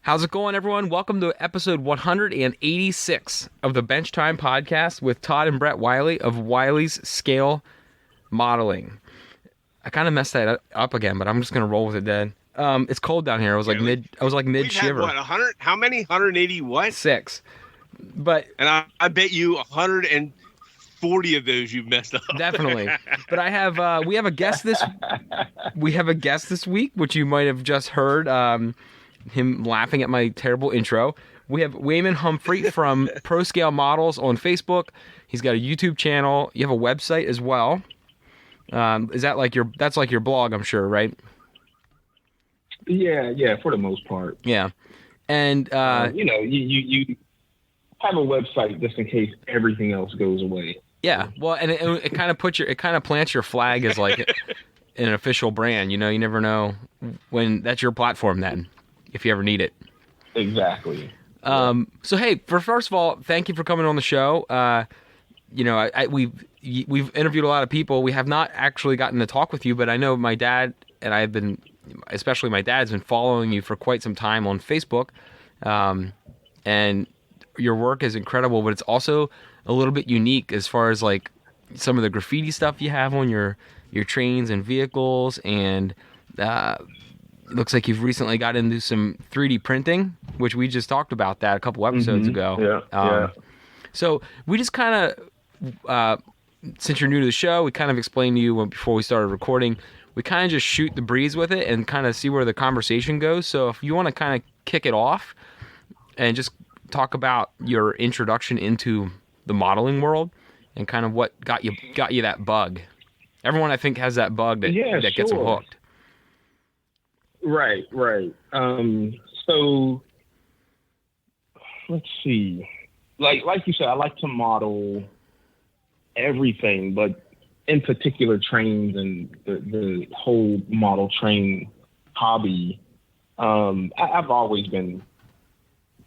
How's it going, everyone? Welcome to episode 186 of the Bench Time Podcast with Todd and Brett Wiley of Wiley's Scale Modeling. I kind of messed that up again, but I'm just gonna roll with it. Then it's cold down here. I was like Really? mid We've had shiver. what, 100? How many? 180 what? 6, but And I bet you 140 of those you've messed up. definitely. But we have a guest this week, which you might have just heard. Him laughing at my terrible intro. We have Wayman Humphrey from Pro Scale Models on Facebook. He's got a YouTube channel. You have a website as well. Is that like that's like your blog, I'm sure, right? Yeah, for the most part. Yeah. And you have a website just in case everything else goes away. yeah, well, and it kind of plants your flag as like an official brand. You know, you never know when that's your platform then, if you ever need it. Exactly. So hey, first of all, thank you for coming on the show. We've interviewed a lot of people. We have not actually gotten to talk with you, but I know my dad and I have been, especially my dad's been following you for quite some time on Facebook, and your work is incredible. But it's also a little bit unique as far as like some of the graffiti stuff you have on your trains and vehicles, and it looks like you've recently got into some 3D printing, which we just talked about that a couple episodes ago. Yeah. So we just kind of, since you're new to the show, we kind of explained to you before we started recording, we kind of just shoot the breeze with it and kind of see where the conversation goes. So if you want to kind of kick it off and just talk about your introduction into the modeling world and kind of what got you that bug. Everyone, I think, has that bug that gets them hooked. Right. So let's see. Like you said, I like to model everything, but in particular trains and the whole model train hobby. I've always been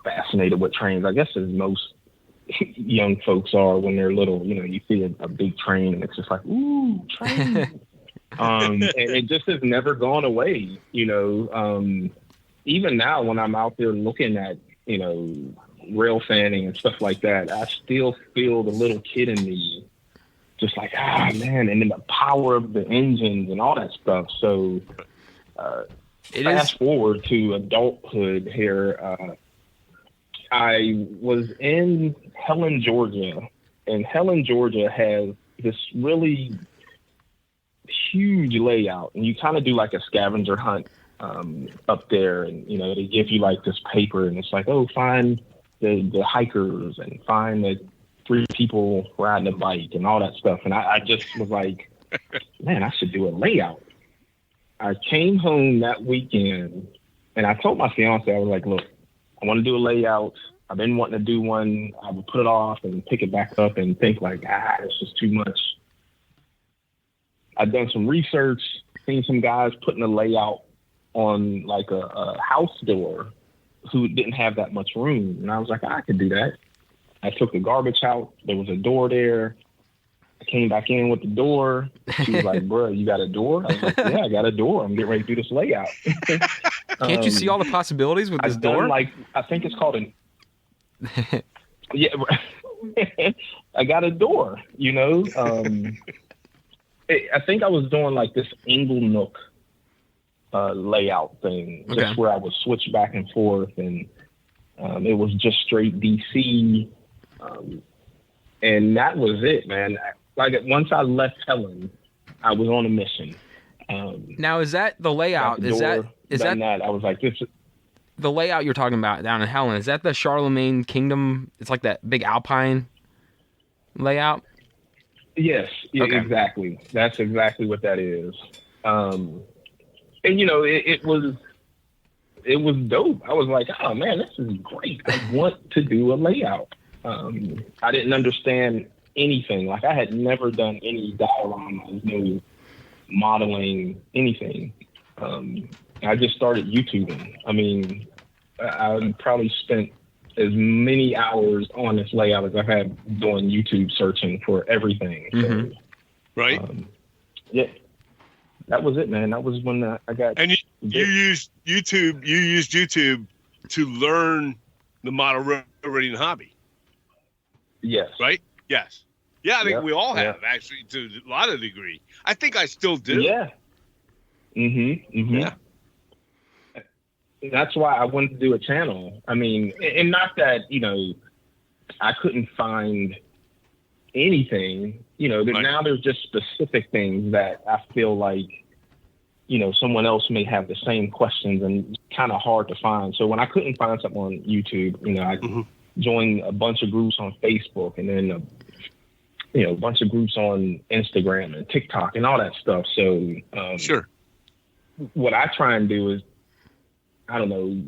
fascinated with trains. I guess as most young folks are when they're little. You know, you see a big train and it's just like, ooh, train. And it just has never gone away, you know. Even now when I'm out there looking at, you know, rail fanning and stuff like that, I still feel the little kid in me just like, man, and then the power of the engines and all that stuff. So fast forward to adulthood here, I was in Helen, Georgia, and Helen, Georgia has this really huge layout, and you kind of do like a scavenger hunt up there, and you know they give you like this paper, and it's like, oh, find the hikers and find the 3 people riding a bike and all that stuff. And I just was like, man, I should do a layout. I came home that weekend and I told my fiance, I was like, look, I want to do a layout. I've been wanting to do one. I would put it off and pick it back up and think like, it's just too much. I've done some research, seen some guys putting a layout on like a house door who didn't have that much room. And I was like, I could do that. I took the garbage out. There was a door there. I came back in with the door. She was like, bro, you got a door? I was like, yeah, I got a door. I'm getting ready to do this layout. Can't you see all the possibilities with this door? I think it's called yeah, I got a door, you know. I think I was doing like this angle nook layout thing, just where I would switch back and forth, and it was just straight DC, and that was it, man. Like once I left Helen, I was on a mission. Now, is that the layout? Is that I was like, this. The layout you're talking about down in Helen? Is that the Charlemagne Kingdom? It's like that big Alpine layout. Yes, exactly. That's exactly what that is. And you know, it was dope. I was like, oh man, this is great. I want to do a layout. I didn't understand anything. Like I had never done any dioramas, no modeling, anything. I just started YouTubing. I mean, I probably spent as many hours on this layout as I've had doing YouTube searching for everything. Mm-hmm. So, right. Yeah, that was it, man. That was when I got. And you used YouTube. You used YouTube to learn the model railroading hobby. Yes. Right? Yes. Yeah, I think Yep. we all have, Yep. actually, to a lot of degree. I think I still do. Yeah. Yeah. That's why I wanted to do a channel. I mean, and not that, I couldn't find anything, Right. now there's just specific things that I feel like, someone else may have the same questions and it's kind of hard to find. So when I couldn't find something on YouTube, I joined a bunch of groups on Facebook and then, a bunch of groups on Instagram and TikTok and all that stuff. So Sure. what I try and do is, I don't know,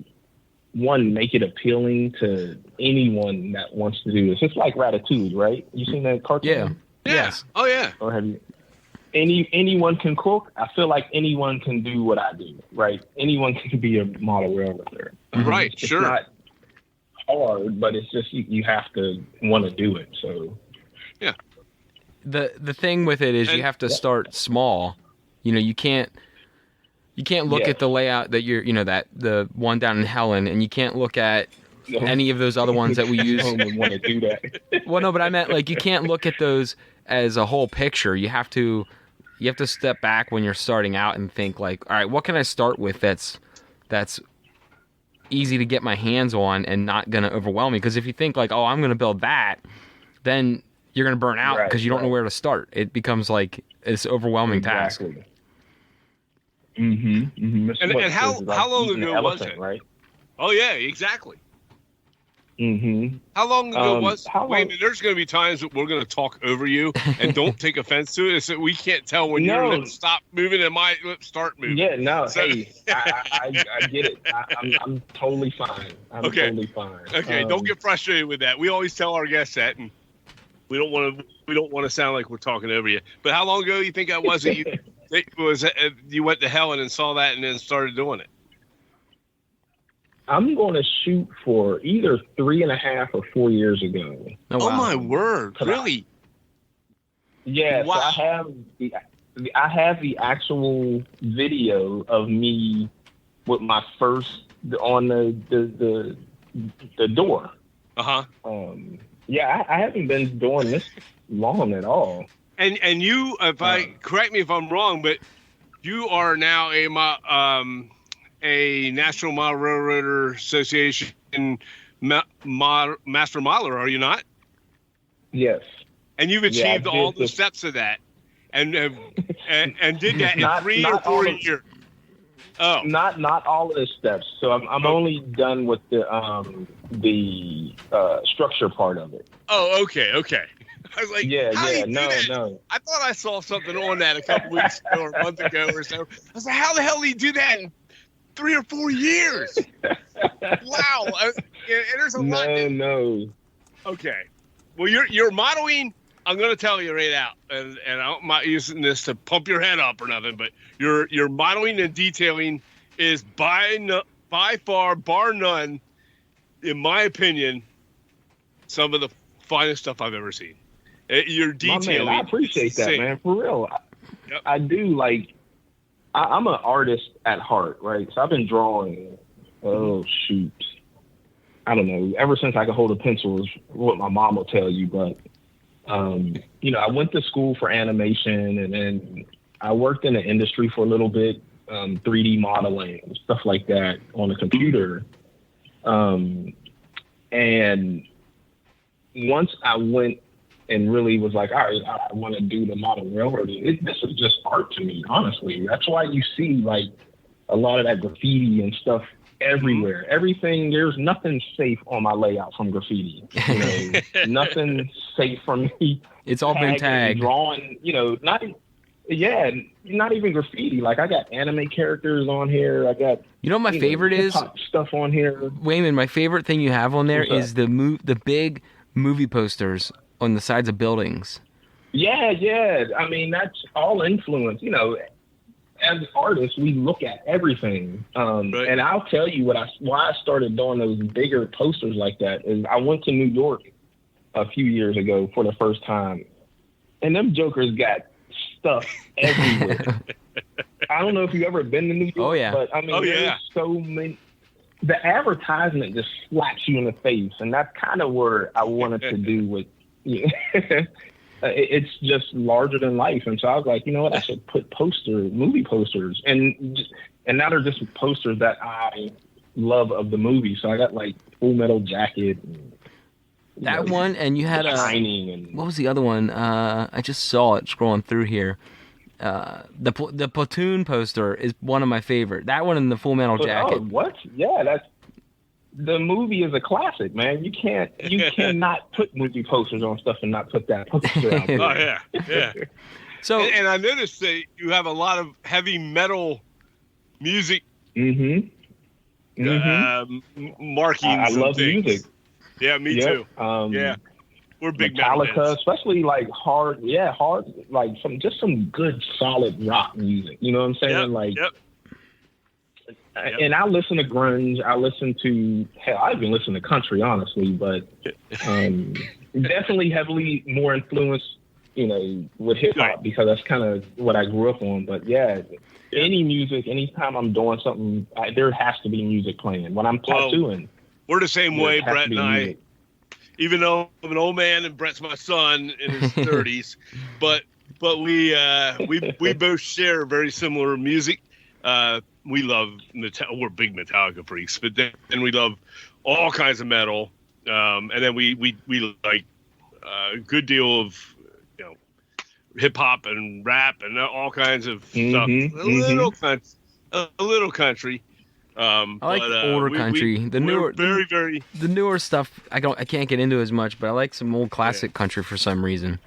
one, make it appealing to anyone that wants to do this. It's like Ratatouille, right? You seen that cartoon? Yeah. Yeah. Yes. Oh, yeah. Or have you? Anyone can cook. I feel like anyone can do what I do, right? Anyone can be a model railroader. Right, It's sure. not hard, but it's just you have to want to do it. So The thing with it is you have to start small. You can't look Yeah. at the layout that that the one down in Helen, and you can't look at any of those other ones that we use. No one would want to do that. Well, no, but I meant like you can't look at those as a whole picture. You have to step back when you're starting out and think like, all right, what can I start with that's easy to get my hands on and not going to overwhelm me? Because if you think like, oh, I'm going to build that, then you're going to burn out because you don't know where to start. It becomes like this overwhelming task. Mm-hmm. And how long ago was it? Right. Oh, yeah, exactly. Mm-hmm. How long ago was how long- Wayman, there's going to be times that we're going to talk over you, and don't take offense to it. So we can't tell when No. your lips stop moving and my lips start moving. Yeah, no, So- hey, I get it. I'm totally fine. I'm Okay. totally fine. Okay, don't get frustrated with that. We always tell our guests that, and we don't want to sound like we're talking over you. But how long ago you think that was that you went to Helen and saw that and then started doing it? I'm going to shoot for either 3.5 or 4 years ago. Oh, wow. my word! Really? Yeah, Wow. so I have the actual video of me with my first on the door. Yeah, I haven't been doing this long at all. And you, if I correct me if I'm wrong, but you are now a National Model Railroader Association Master Modeler, are you not? Yes. And you've I achieved did all the this- steps of that, and did that in Not- 3 or not 4 all of- years. Oh, Not all of the steps. So I'm only done with the structure part of it. oh, okay. I was like, Yeah, how do you do no, that? no. I thought I saw something on that a couple weeks ago or a month ago or so. I was like, how the hell do you do that in 3 or 4 years? Wow. And there's a lot. No. Okay. Well, you're modeling. I'm going to tell you right out, and I'm not using this to pump your head up or nothing, but your modeling and detailing is by far, bar none, in my opinion, some of the finest stuff I've ever seen. Your detailing. My man, I appreciate that, insane. man. For real. Yep. I do I'm an artist at heart, right? So I've been drawing, I don't know, ever since I could hold a pencil is what my mom will tell you. But, I went to school for animation and then I worked in the industry for a little bit, 3D modeling and stuff like that on the computer. And once I went and really was like, all right, I want to do the model railroading. This is just art to me, honestly. That's why you see like a lot of that graffiti and stuff everywhere. Everything, there's nothing safe on my layout from graffiti. Nothing safe from me. It's all been tagged. Drawing, not even graffiti. Like I got anime characters on here. I got My favorite is hip-hop stuff on here. Wayman. My favorite thing you have on there What's is the big movie posters on the sides of buildings. Yeah. I mean, that's all influence. As artists, we look at everything. Right. And I'll tell you why I started doing those bigger posters like that is I went to New York a few years ago for the first time, and them jokers got stuff everywhere. I don't know if you've ever been to New York, Oh, yeah. but I mean, Oh, yeah. there's so many. the advertisement just slaps you in the face, and that's kind of where I wanted to do with. It's just larger than life, and so I was like, you know what, I should put movie posters, and now they're just posters that I love of the movie. So I got like Full Metal Jacket. And, that one, and you had what was the other one? I just saw it scrolling through here. The Platoon poster is one of my favorite. That one and the Full Metal Jacket. Oh, what? Yeah, the movie is a classic, man. You cannot put movie posters on stuff and not put that poster out there. Oh yeah. So and I noticed that you have a lot of heavy metal music. Markings. I love things. music. Yeah, me too. Yeah, we're big Metallica, especially like hard, like some good solid rock music. You know what I'm saying? And I listen to grunge. I listen to I even listen to country, honestly, but definitely heavily more influenced, with hip hop because that's kind of what I grew up on. But any music, anytime I'm doing something, there has to be music playing. When I'm tattooing, we're the same way, Brett and I. Music. Even though I'm an old man and Brett's my son in his 30s, but we both share very similar music. We love we're big Metallica freaks, but then we love all kinds of metal, and then we like a good deal of hip hop and rap and all kinds of stuff. A little country. I like older country. The newer, very the newer stuff. I can't get into as much, but I like some old classic country for some reason.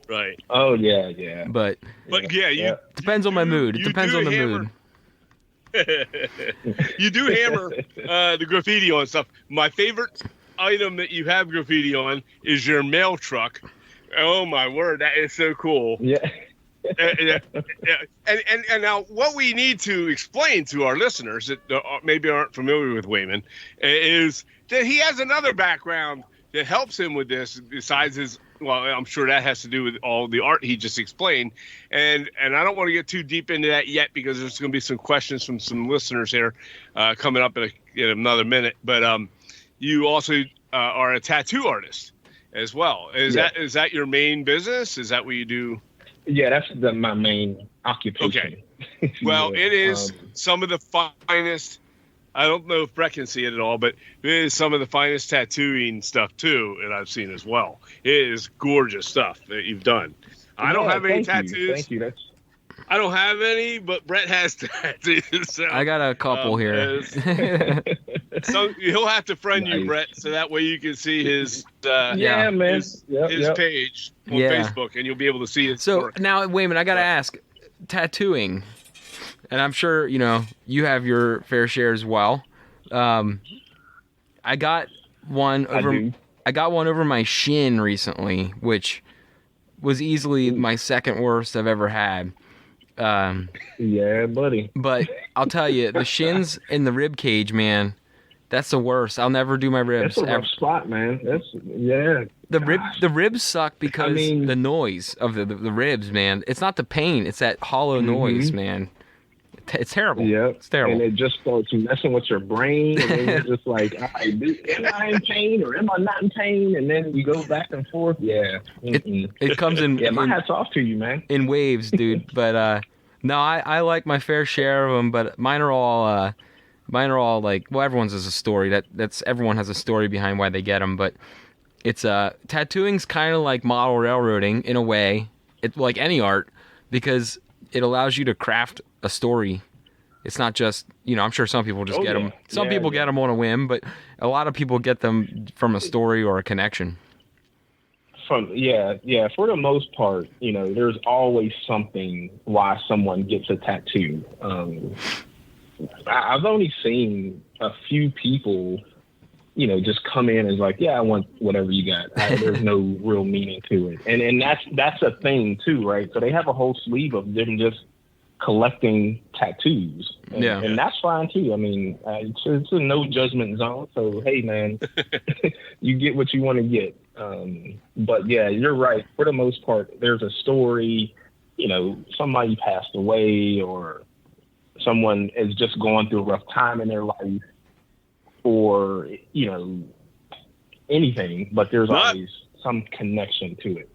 Right. Oh yeah. But you depends on my mood. It depends on the mood. You do hammer the graffiti on stuff. My favorite item that you have graffiti on is your mail truck. Oh my word, that is so cool. Yeah. And now what we need to explain to our listeners that maybe aren't familiar with Wayman is that he has another background that helps him with this besides his. Well, I'm sure that has to do with all the art he just explained, and I don't want to get too deep into that yet because there's going to be some questions from some listeners here coming up in another minute. But you also are a tattoo artist as well. Is that your main business? Is that what you do? Yeah, that's my main occupation. Okay. Well, it is some of the finest. I don't know if Brett can see it at all, but it is some of the finest tattooing stuff too that I've seen as well. It is gorgeous stuff that you've done. I don't have any tattoos. Thank you. I don't have any, but Brett has tattoos. So, I got a couple here. So he'll have to friend you, Brett, so that way you can see his man. his page on Facebook, and you'll be able to see it. So now, Wayman, I got to ask, tattooing. And I'm sure, you have your fair share as well. I got one over my shin recently, which was easily my second worst I've ever had. Yeah, buddy. But I'll tell you, the shins and the rib cage, man, that's the worst. I'll never do my ribs. That's a rough spot, man. The ribs suck because the noise of the ribs, man. It's not the pain. It's that hollow noise, man. It's terrible. Yeah, it's terrible. And it just starts messing with your brain, and then you're just like, am I in pain or am I not in pain? And then you go back and forth. Yeah, it comes in. Yeah, my hat's off to you, man. In waves, dude. But no, I like my fair share of them. But mine are all like, well, everyone's has a story. Everyone has a story behind why they get them. But it's tattooing's kind of like model railroading in a way. It's like any art because it allows you to craft a story. It's not just, I'm sure some people just get them. Some people get them on a whim, but a lot of people get them from a story or a connection. For the most part, there's always something why someone gets a tattoo. I've only seen a few people, just come in and like, I want whatever you got. There's no real meaning to it. And that's a thing too, right? So they have a whole sleeve of them just collecting tattoos. And that's fine too. I mean, it's a no judgment zone. So, hey man, you get what you want to get. But yeah, you're right. For the most part, there's a story, somebody passed away or someone is just going through a rough time in their life. or, you know, anything, but there's Not- always some connection to it.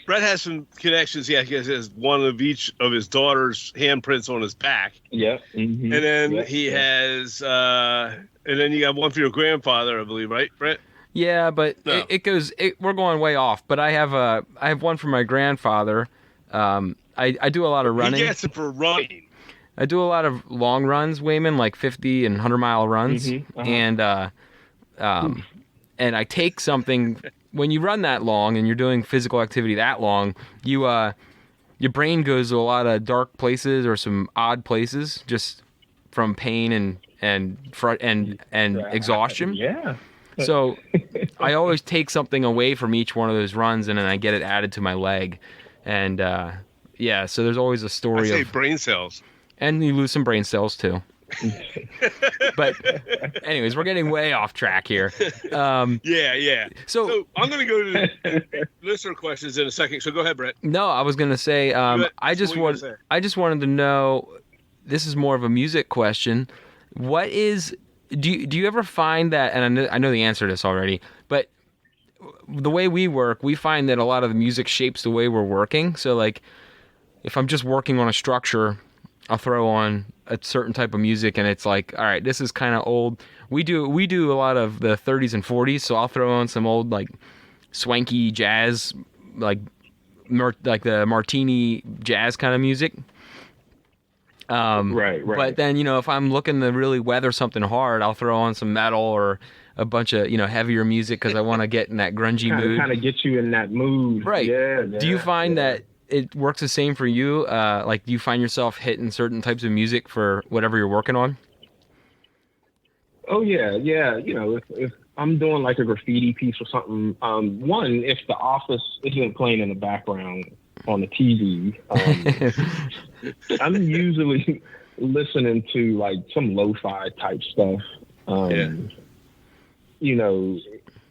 Brett has some connections. Yeah, he has one of each of his daughter's handprints on his back. Yeah. Mm-hmm. And then he has, and then you got one for your grandfather, I believe, right, Brett? Yeah, but No. we're going way off. But I have one for my grandfather. I do a lot of running. He gets it for running. I do a lot of long runs, Wayman, like 50 and 100-mile runs. Mm-hmm. Uh-huh. And I take something. When you run that long and you're doing physical activity that long, your brain goes to a lot of dark places or some odd places just from pain and exhaustion. Yeah. So I always take something away from each one of those runs and then I get it added to my leg. And so there's always a I story say of, brain cells. and you lose some brain cells too. But anyways, we're getting way off track here. Yeah. So I'm going to go to listener questions in a second. So go ahead, Brett. no, I was gonna say I just wanted to know. This is more of a music question. What is do you ever find that? And I know the answer to this already, but the way we work, we find that a lot of the music shapes the way we're working. So like, if I'm just working on a structure, I'll throw on a certain type of music, and it's like, all right, this is kind of old. We do a lot of the 30s and 40s, so I'll throw on some old like swanky jazz, like the Martini jazz kind of music. Right. But then, you know, if I'm looking to really weather something hard, I'll throw on some metal or a bunch of, you know, heavier music because I want to get in that grungy mood. Kind of get you in that mood. Right. Yeah. Do you find that it works the same for you? Like, do you find yourself hitting certain types of music for whatever you're working on? Oh, yeah. You know, if I'm doing like a graffiti piece or something, one, if The Office isn't playing in the background on the TV, I'm usually listening to like some lo-fi type stuff. You know,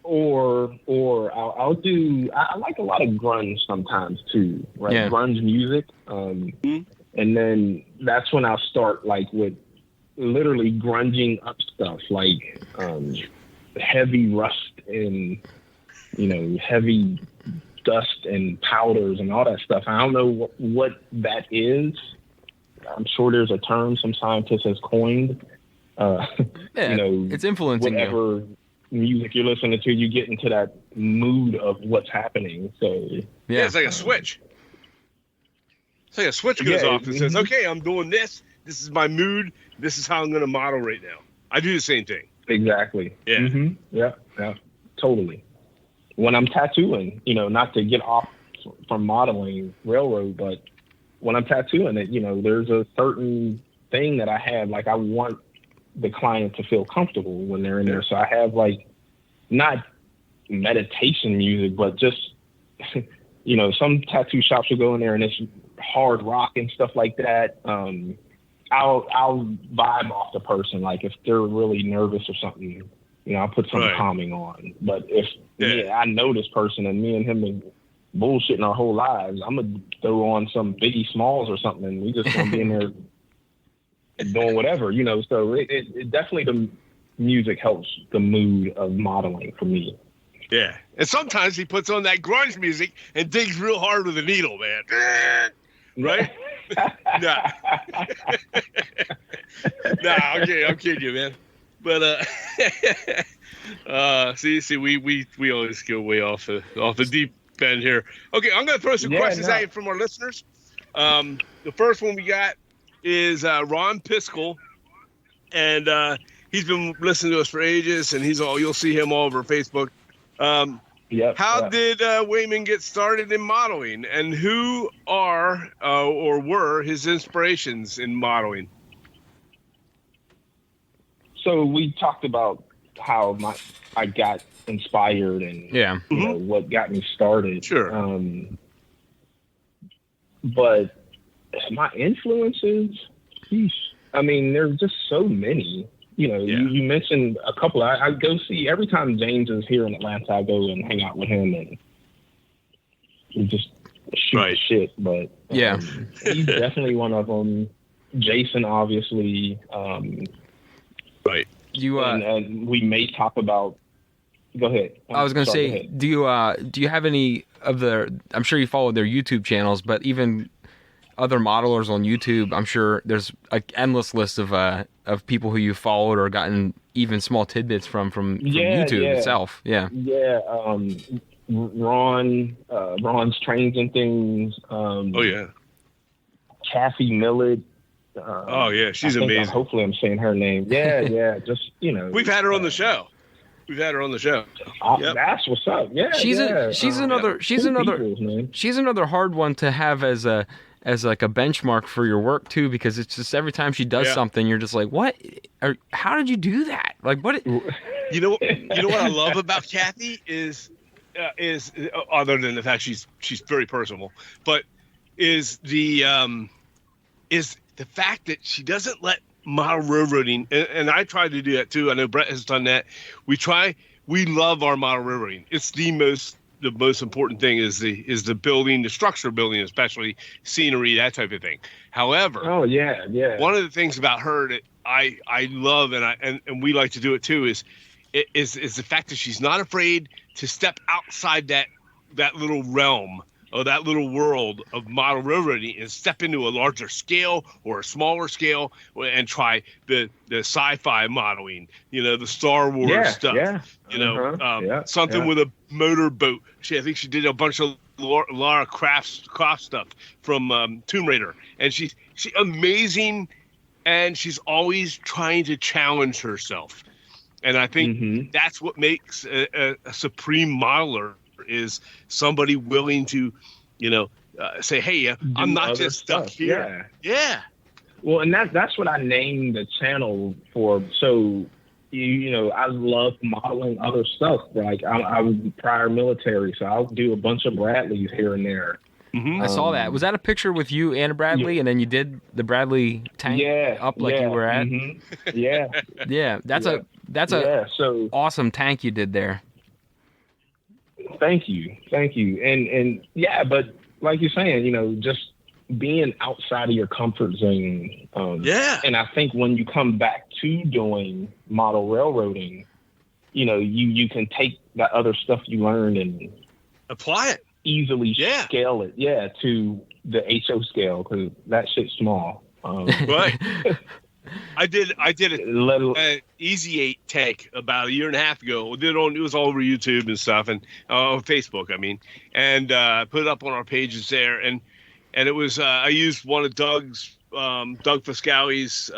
or I like a lot of grunge sometimes too, right? Yeah. Grunge music. And then that's when I'll start like with literally grunging up stuff like heavy rust and, you know, heavy dust and powders and all that stuff. I don't know what that is. I'm sure there's a term some scientist has coined. Yeah, you know, it's influencing whatever music you're listening to, you get into that mood of what's happening. So Yeah, it's like a switch. It's like a switch goes off and says, okay, I'm doing this. This is my mood. This is how I'm going to model right now. I do the same thing. Exactly. Yeah. Mm-hmm. Yeah, totally. When I'm tattooing, you know, not to get off from modeling railroad, but when I'm tattooing it, you know, there's a certain thing that I have, like I want the client to feel comfortable when they're in there. So I have like, not meditation music, but just, you know, some tattoo shops will go in there and it's hard rock and stuff like that. I'll vibe off the person. Like if they're really nervous or something, you know, I'll put something calming on. But if I know this person and me and him been bullshitting our whole lives, I'm gonna throw on some Biggie Smalls or something, and we just gonna be in there doing whatever, you know. So it definitely, the music helps the mood of modeling for me. Yeah, and sometimes he puts on that grunge music and digs real hard with a needle, man. Right? Nah. I'm kidding you, man. But see, we always go way off the deep end here. Okay, I'm gonna throw some questions at you from our listeners. The first one we got is Ron Piskel, and he's been listening to us for ages, and you'll see him all over Facebook. How did Wayman get started in modeling, and who are or were his inspirations in modeling? So we talked about how I got inspired and you know, what got me started. Sure. But my influences, I mean, there's just so many. You know, you mentioned a couple. I go see every time James is here in Atlanta. I go and hang out with him, and we just shoot the shit. But he's definitely one of them. Jason, obviously. You and we may talk about. Go ahead. I was going to say, do you have any of the? I'm sure you follow their YouTube channels, but even other modelers on YouTube, I'm sure there's an endless list of people who you followed or gotten even small tidbits from YouTube itself. Yeah. Yeah. Ron's Trains and Things. Oh yeah. Kathy Millett. Oh yeah, she's amazing. Hopefully, I'm saying her name. Yeah. Just we've had her on the show. Yep. That's what's up. Yeah, she's another hard one to have as like a benchmark for your work too, because it's just every time she does something, you're just like, what? How did you do that? Like, what? You know what I love about Kathy is other than the fact she's very personable, but is the fact that she doesn't let model railroading, and I try to do that too. I know Brett has done that. We love our model railroading. It's the most important thing is the building, the structure building, especially scenery, that type of thing. However, one of the things about her that I love and we like to do it too is the fact that she's not afraid to step outside that little realm or that little world of model railroading and step into a larger scale or a smaller scale and try the sci-fi modeling, the Star Wars stuff, something with a motor boat. I think she did a bunch of Lara Croft stuff from Tomb Raider, and she's amazing, and she's always trying to challenge herself. And I think that's what makes a supreme modeler is somebody willing to, say, hey, I'm not just stuck here. Yeah. Well, and that's what I named the channel for. So, I love modeling other stuff. Like I was prior military, so I'll do a bunch of Bradleys here and there. I saw that. Was that a picture with you and a Bradley, and then you did the Bradley tank up like you were at? Yeah. Yeah, that's a awesome tank you did there. Thank you. And yeah, but like you're saying, just being outside of your comfort zone. And I think when you come back to doing model railroading, you can take that other stuff you learned and apply it. Easily scale it, to the HO scale, because that shit's small. Right. I did an Easy 8 tank about a year and a half ago. It was all over YouTube and stuff, and Facebook, and put it up on our pages there. And it was I used one of Doug Fiscali's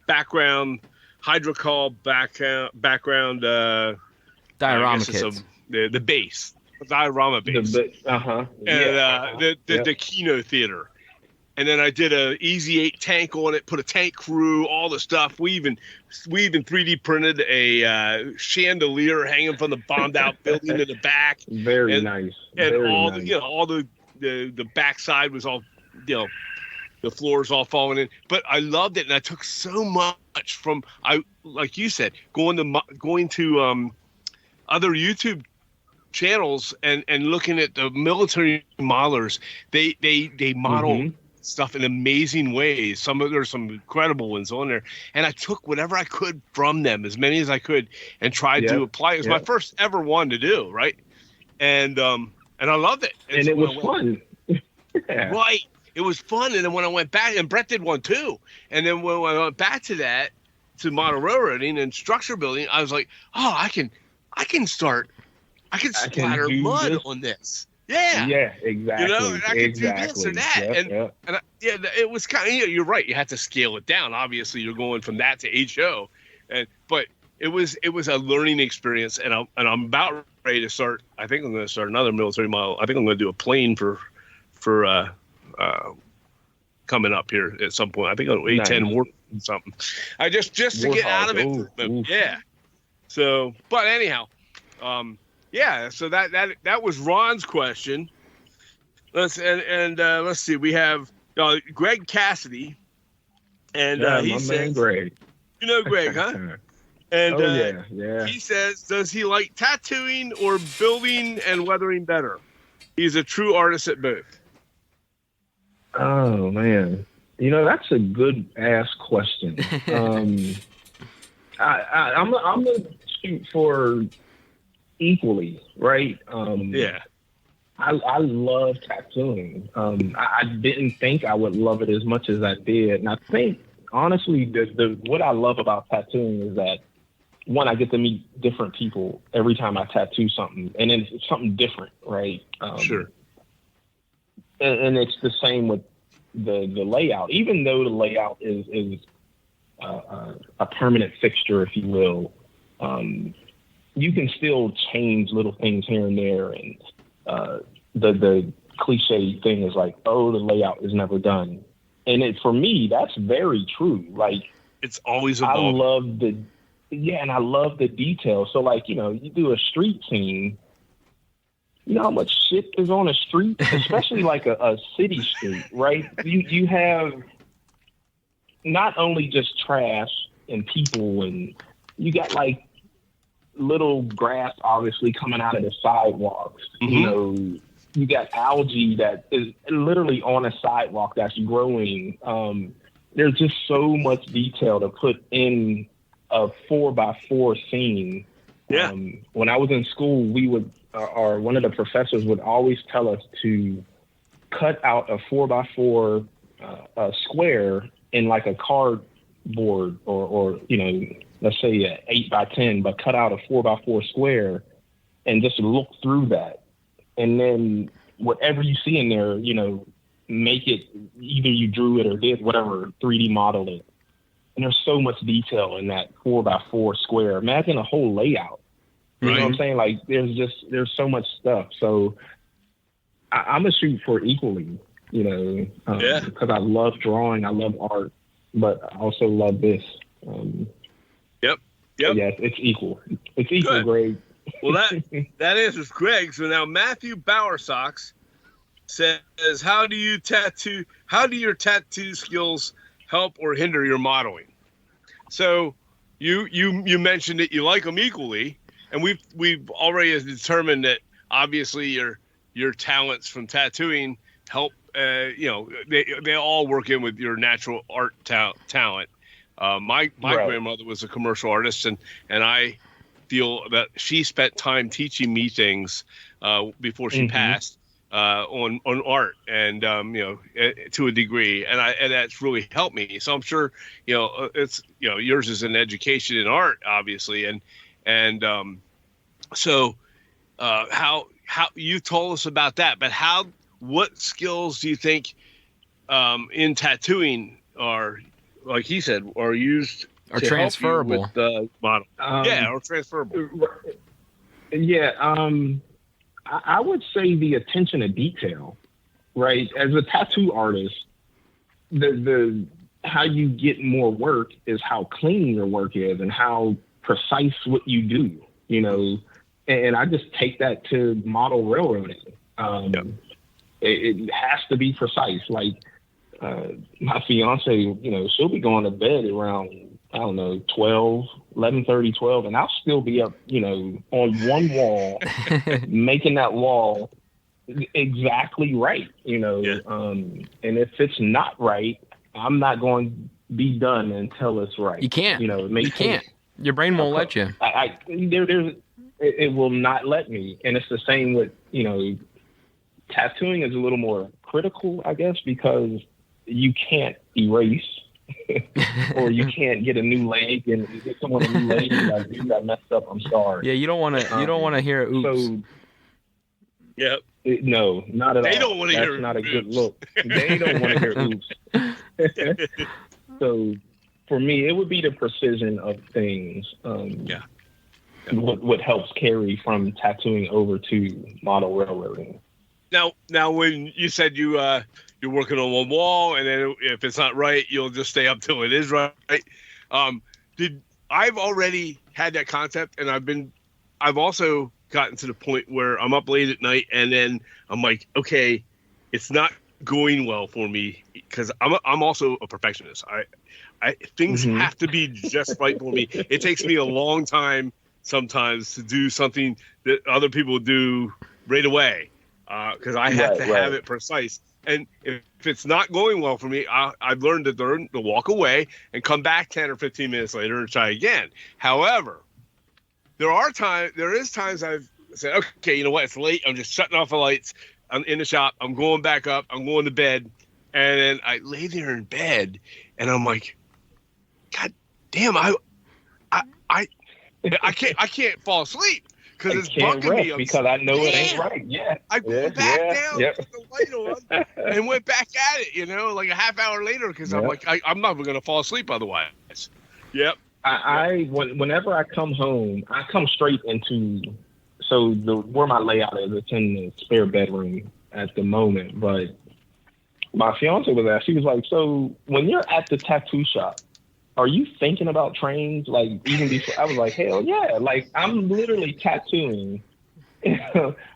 background hydrocall background diorama kits. The base. Diorama base. The Kino Theater. And then I did a Easy 8 tank on it, put a tank crew, all the stuff. We even 3D printed a chandelier hanging from the bombed out building in the back. Very nice. And all the backside was all, the floors all falling in. But I loved it, and I took so much from like you said, going to other YouTube channels and looking at the military modelers. They model stuff in amazing ways. There's some incredible ones on there, and I took whatever I could from them, as many as I could, and tried to apply. It was my first ever one to do, right? And I loved it. And it was fun. Right. It was fun. And then when I went back, and Brett did one too, and then when I went back to model railroading and structure building, I was like, oh, I can splatter mud on this. Yeah. Yeah, exactly. And I can do this or that. It was kind of, you're right. You have to scale it down. Obviously, you're going from that to HO. But it was a learning experience. And I'm about ready to start. I think I'm going to start another military model. I think I'm going to do a plane for coming up here at some point. I think on A10 War something. I just to get out of it. Yeah. So, but anyhow, so that was Ron's question. Let's see. We have Greg Cassidy, and he says, Greg. You know Greg, huh? And he says, does he like tattooing or building and weathering better? He's a true artist at both. Oh man, that's a good ass question. I'm a shoot for equally, right? Yeah. I love tattooing. I didn't think I would love it as much as I did, and I think honestly, the what I love about tattooing is that one, I get to meet different people every time I tattoo something, and it's something different, right? Sure. And it's the same with the layout, even though the layout is a permanent fixture, if you will. You can still change little things here and there, and the cliche thing is like, oh, the layout is never done, and for me, that's very true. Like, it's always evolving. And I love the detail. So, like, you do a street scene. You know how much shit is on a street, especially like a city street, right? You have not only just trash and people, and you got like little grass obviously coming out of the sidewalks. Mm-hmm. You got algae that is literally on a sidewalk that's growing. There's just so much detail to put in a 4x4 scene. Yeah. When I was in school, we would, or one of the professors would always tell us to cut out a 4x4 square in like a cardboard, or let's say a 8x10, but cut out a 4x4 square and just look through that, and then whatever you see in there, make it, either you drew it or did whatever, 3D model it. And there's so much detail in that 4x4 square. Imagine a whole layout. You know what I'm saying? Like, there's so much stuff. So I'm a shoot for equally, because I love drawing, I love art, but I also love this. Yep. Yeah, it's equal. It's equal. Good. Grade. Well, that answers Greg. So now Matthew Bowersocks says, how do your tattoo skills help or hinder your modeling? So you mentioned that you like them equally, and we've already determined that obviously your talents from tattooing help. They all work in with your natural art talent. My grandmother was a commercial artist, and I feel that she spent time teaching me things before she passed. On art, and to a degree, and that's really helped me. So I'm sure it's yours is an education in art, obviously, and so how you told us about that, but what skills do you think in tattooing are, like he said, are used or transferable with the model? Or transferable. Yeah. I would say the attention to detail, right? As a tattoo artist, the how you get more work is how clean your work is and how precise what you do, and I just take that to model railroading. It has to be precise. Like, my fiance, she'll be going to bed around, I don't know, 11:30, 12, and I'll still be up, on one wall, making that wall exactly right, and if it's not right, I'm not going to be done until it's right. You can't. You can't. Your brain won't let you. It will not let me, and it's the same with, tattooing is a little more critical, I guess, because you can't erase. Or you can't get a new leg, and you get someone a new leg, and like, you got messed up. I'm sorry. Yeah, you don't want to. You don't want to hear oops. So, yep. No, not at all. They don't want to hear. That's not oops. A good look. They don't want to hear oops. So, for me, it would be the precision of things. What helps carry from tattooing over to model railroading. Now, when you said you're working on one wall, and then if it's not right, you'll just stay up till it is right. I've already had that concept, and I've also gotten to the point where I'm up late at night, and then I'm like, okay, it's not going well for me because I'm also a perfectionist. Things have to be just right for me. It takes me a long time sometimes to do something that other people do right away. Because I have to have it precise. And if it's not going well for me, I've learned to walk away and come back 10 or 15 minutes later and try again. However, there is times I've said, okay, you know what? It's late. I'm just shutting off the lights. I'm in the shop. I'm going back up. I'm going to bed. And then I lay there in bed and I'm like, God damn, I can't fall asleep because it's bugging me. Because I know it ain't right. Yeah. I go back down, put the light on, and went back at it, like a half hour later because I'm like, I'm not going to fall asleep otherwise. Yep. Whenever I come home, I come straight into, where my layout is, it's in the spare bedroom at the moment. But my fiance was asked, she was like, so when you're at the tattoo shop, are you thinking about trains? Like, even before, I was like, hell yeah. Like, I'm literally tattooing.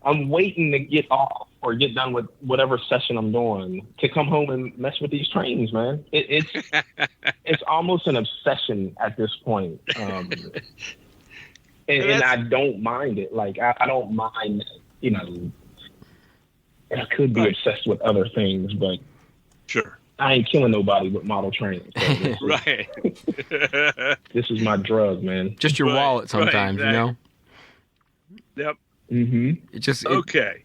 I'm waiting to get off or get done with whatever session I'm doing to come home and mess with these trains, man. It's almost an obsession at this point. And I don't mind it. Like, I don't mind, I could be obsessed with other things, but sure. I ain't killing nobody with model training. So right. This is my drug, man. Just your wallet sometimes, exactly. Yep. Mm-hmm. Okay.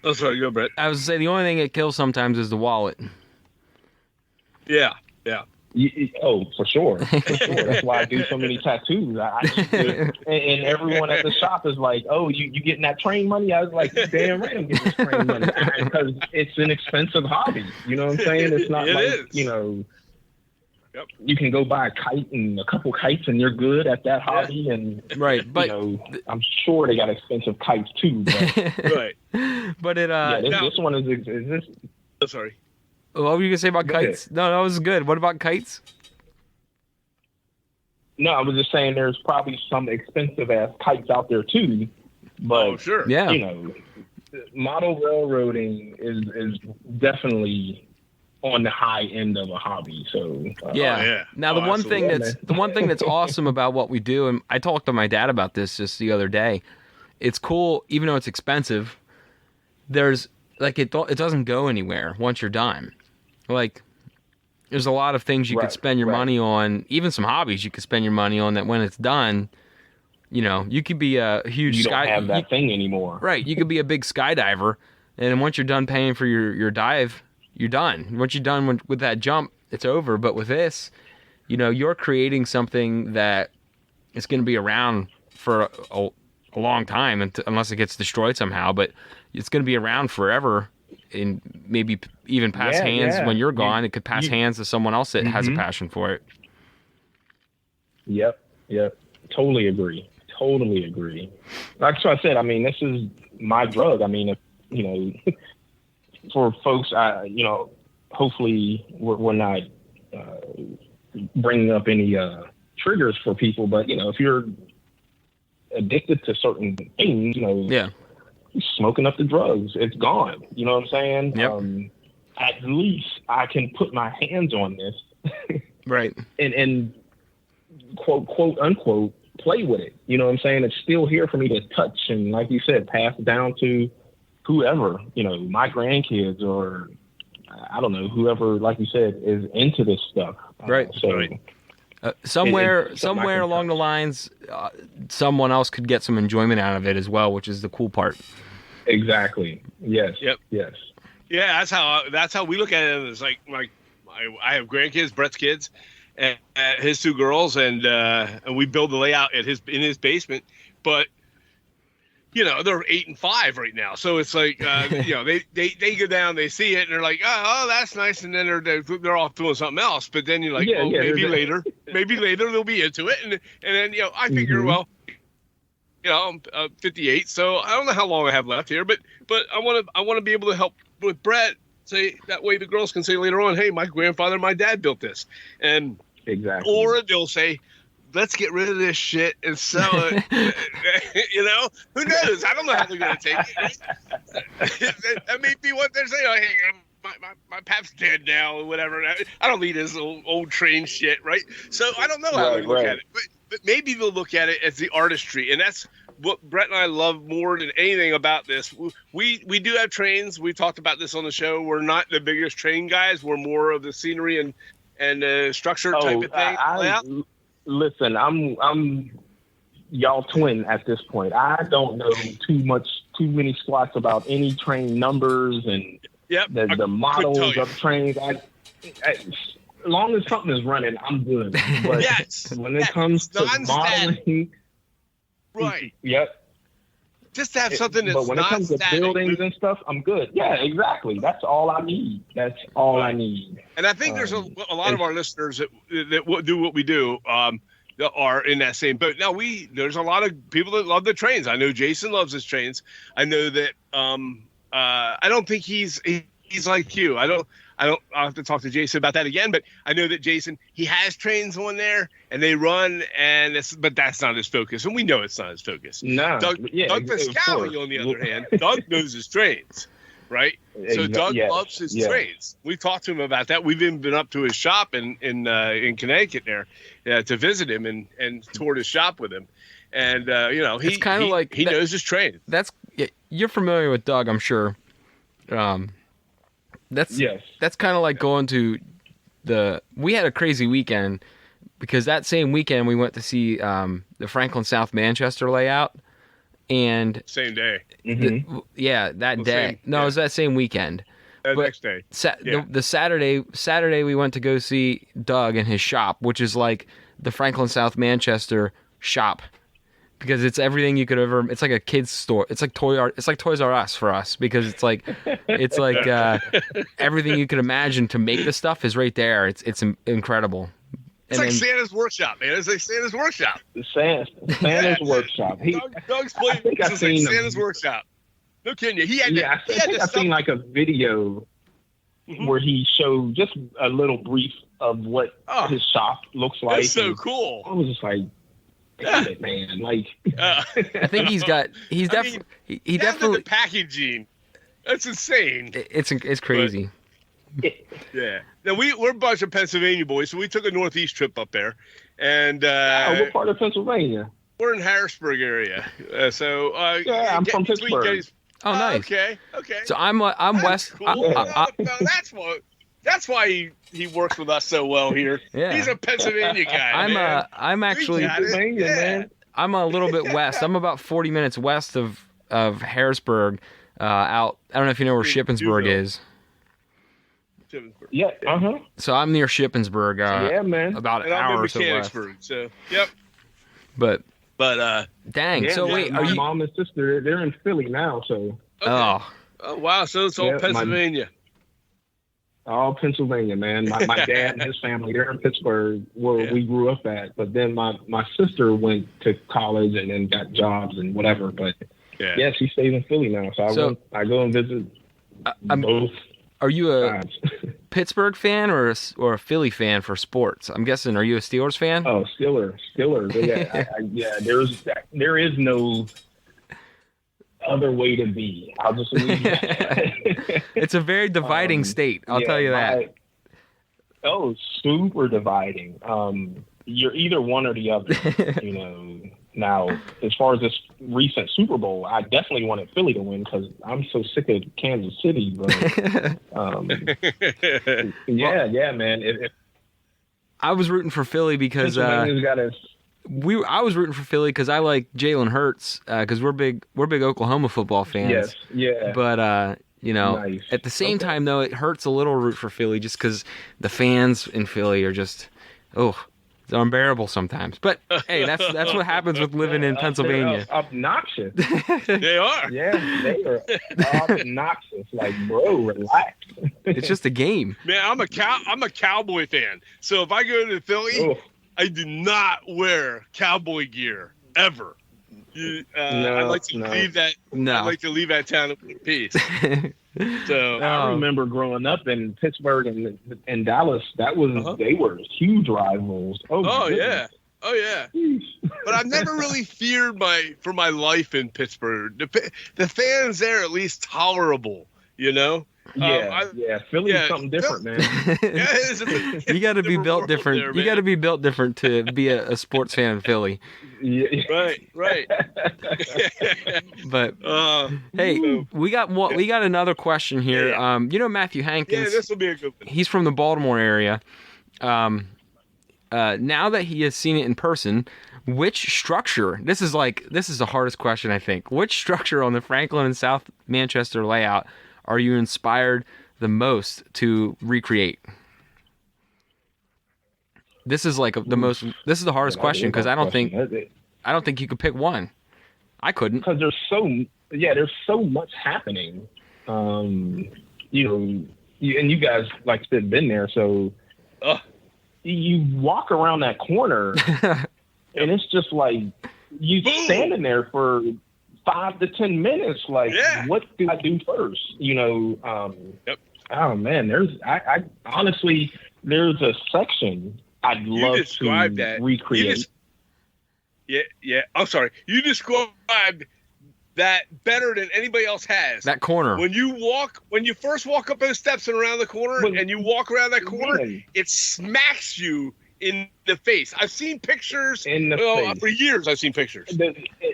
Oh, sorry, go, Brett. I was to say the only thing it kills sometimes is the wallet. Yeah. For sure. That's why I do so many tattoos. And everyone at the shop is like, "Oh, you getting that train money?" I was like, "Damn right, I'm getting this train money," because it's an expensive hobby. You know what I'm saying? It's not Yep. You can go buy a kite and a couple kites and you're good at that hobby. And right, but I'm sure they got expensive kites too. But, right. But it this one is this. Oh, sorry. What were you gonna say about kites? No, that was good. What about kites? No, I was just saying there's probably some expensive ass kites out there too. But sure. Yeah. Model railroading is definitely on the high end of a hobby. So yeah. Now the one thing that's awesome about what we do, and I talked to my dad about this just the other day. It's cool, even though it's expensive. There's it doesn't go anywhere once you're done. Like, there's a lot of things you could spend your money on, even some hobbies you could spend your money on that when it's done, you could be a huge you don't have that thing anymore. Right. You could be a big skydiver, and then once you're done paying for your dive, you're done. Once you're done with that jump, it's over. But with this, you're creating something that is going to be around for a long time, unless it gets destroyed somehow. But it's going to be around forever, and maybe even pass hands when you're gone. It could pass hands to someone else that has a passion for it. Yep. Totally agree. Like I said, I mean, this is my drug. I mean, if, for folks, hopefully we're not bringing up any triggers for people, but if you're addicted to certain things, smoking up the drugs, it's gone. You know what I'm saying? Yep. At least I can put my hands on this, right? And quote unquote play with it. You know what I'm saying? It's still here for me to touch and, like you said, pass down to whoever, my grandkids or I don't know, whoever, like you said, is into this stuff. Right. Somewhere along the lines, someone else could get some enjoyment out of it as well, which is the cool part. Exactly. Yes. Yep. Yes. Yeah, that's how we look at it. It's like I have grandkids, Brett's kids, and his two girls, and we build the layout in his basement. But they're 8 and 5 right now, so it's like they go down, they see it, and they're like, oh, that's nice, and then they're off doing something else. But then you're like, maybe later they'll be into it, and then I figure, well, I'm 58, so I don't know how long I have left here, but I want to be able to help with Brett. Say that way the girls can say later on, hey, my grandfather and my dad built this, and exactly, or they'll say, let's get rid of this shit and sell it. Who knows? I don't know how they're going to take it. That may be what they're saying. Oh, hey, my pap's dead now or whatever. I don't need this old train shit, right? So I don't know how they look at it. But maybe they'll look at it as the artistry. And that's what Brett and I love more than anything about this. We do have trains. We talked about this on the show. We're not the biggest train guys. We're more of the scenery and structure type of thing. Listen, I'm y'all twin at this point. I don't know too many squats about any train numbers and the models of trains. As long as something is running, I'm good. But when it comes to modeling, right? Yep. Just to have something that's but when it comes to buildings and stuff, I'm good. Yeah, exactly. That's all I need. I need. And I think there's a lot of our listeners that do what we do that are in that same boat. Now there's a lot of people that love the trains. I know Jason loves his trains. I know that I don't think he's like you. I'll have to talk to Jason about that again, but I know that Jason, he has trains on there and they run but that's not his focus. And we know it's not his focus. No. Doug Pascali, on the other hand, Doug knows his trains, right? So Doug loves his trains. We've talked to him about that. We've even been up to his shop in Connecticut there to visit him and toured his shop with him. And, he knows his trains. You're familiar with Doug, I'm sure. That's kind of like going to we had a crazy weekend because that same weekend we went to see the Franklin South Manchester layout and same day. That day. It was that same weekend. Next day. The Saturday we went to go see Doug in his shop, which is like the Franklin South Manchester shop. Because it's everything you could ever. It's like a kid's store. It's like Toys R Us for us because it's like everything you could imagine to make this stuff is right there. It's incredible. It's like Santa's workshop, man. It's like Santa's workshop. Santa's workshop. Doug's place is like Santa's workshop. No kidding you. I think I've seen like a video where he showed just a little brief of what his shop looks like. That's so cool. I was just like. Damn it, man! Like, I think he's definitely the packaging. That's insane. It's crazy. Yeah. Now we're a bunch of Pennsylvania boys, so we took a northeast trip up there, and what part of Pennsylvania? We're in Harrisburg area. I'm from Pittsburgh. Oh, nice. Okay. So I'm west. Cool. That's why he works with us so well here. Yeah. He's a Pennsylvania guy. I'm actually Pennsylvania, man. I'm a little bit west. I'm about 40 minutes west of Harrisburg. Out. I don't know if you know where Shippensburg is. Shippensburg. Yeah. So I'm near Shippensburg. Yeah, man. About an hour or so west. So yep. But dang. Yeah, so wait, my mom and sister, they're in Philly now. So. Okay. Oh wow. So it's all Pennsylvania. All Pennsylvania, man. My dad and his family, they're in Pittsburgh, where we grew up at. But then my sister went to college and then got jobs and whatever. But she stays in Philly now. So I go and visit both. Are you a Pittsburgh fan or a Philly fan for sports? I'm guessing. Are you a Steelers fan? Oh, Steelers. There is no other way to be. I'll just leave that. It's a very dividing state. I'll tell you that. Super dividing. You're either one or the other. Now, as far as this recent Super Bowl, I definitely wanted Philly to win because I'm so sick of Kansas City. But man. I was rooting for Philly because I was rooting for Philly because I like Jalen Hurts because we're big Oklahoma football fans. Yes, yeah. But nice. At the same time though, it hurts a little root for Philly just because the fans in Philly are just it's unbearable sometimes. But hey, that's what happens with living in Pennsylvania. They're obnoxious. They are. Yeah, they are obnoxious. Like, bro, relax. It's just a game. Man, I'm a Cowboy fan. So if I go to Philly, I do not wear cowboy gear ever. I like to leave that. No. I like to leave that town in peace. So I remember growing up in Pittsburgh and Dallas. That was they were huge rivals. Oh yeah. But I've never really feared for my life in Pittsburgh. The fans there are at least tolerable, Philly's something different, man. You got to be built different. There, you got to be built different to be a sports fan in Philly. Yeah. Right. But hey, we got another question here. Yeah. Matthew Hankins. Yeah, this will be a good one. He's from the Baltimore area. Now that he has seen it in person, which structure? This is the hardest question, I think. Which structure on the Franklin and South Manchester layout are you inspired the most to recreate? This is This is the hardest question because I don't think you could pick one. I couldn't, because there's so much happening. And you guys, like I said, been there, so you walk around that corner, and it's just like you standing there for 5 to 10 minutes. Like, what do I do first? Oh man, I honestly, there's a section I'd love to recreate. Yeah. I'm sorry. You described that better than anybody else has. That corner. When you first walk up those steps and around the corner, and you walk around that corner, it smacks you in the face. I've seen pictures face. For years. I've seen pictures.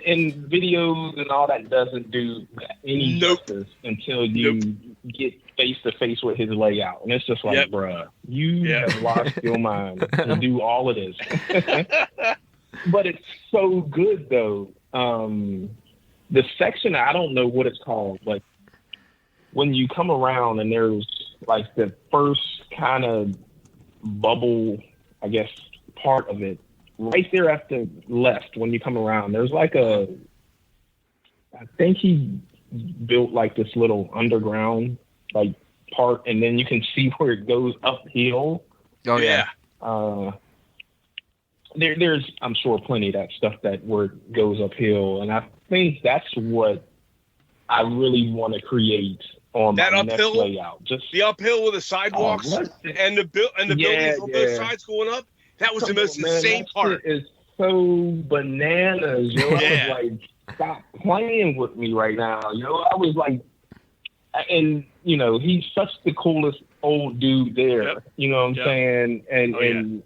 In videos and all that doesn't do any justice until you get face to face with his layout, and it's just like, bruh, you have lost your mind to do all of this. But it's so good though. The section, I don't know what it's called, but when you come around and there's like the first kind of bubble, I guess, part of it, right there at the left when you come around, there's like I think he built like this little underground like part, and then you can see where it goes uphill. Oh yeah. There's, I'm sure, plenty of that stuff where it goes uphill, and I think that's what I really want to create on that my uphill next layout. Just the uphill with the sidewalks and the buildings on both sides going up. That was the most insane part. It's so bananas, yo. I was like, stop playing with me right now, yo. I was like, and he's such the coolest old dude there. Yep. You know what I'm saying? And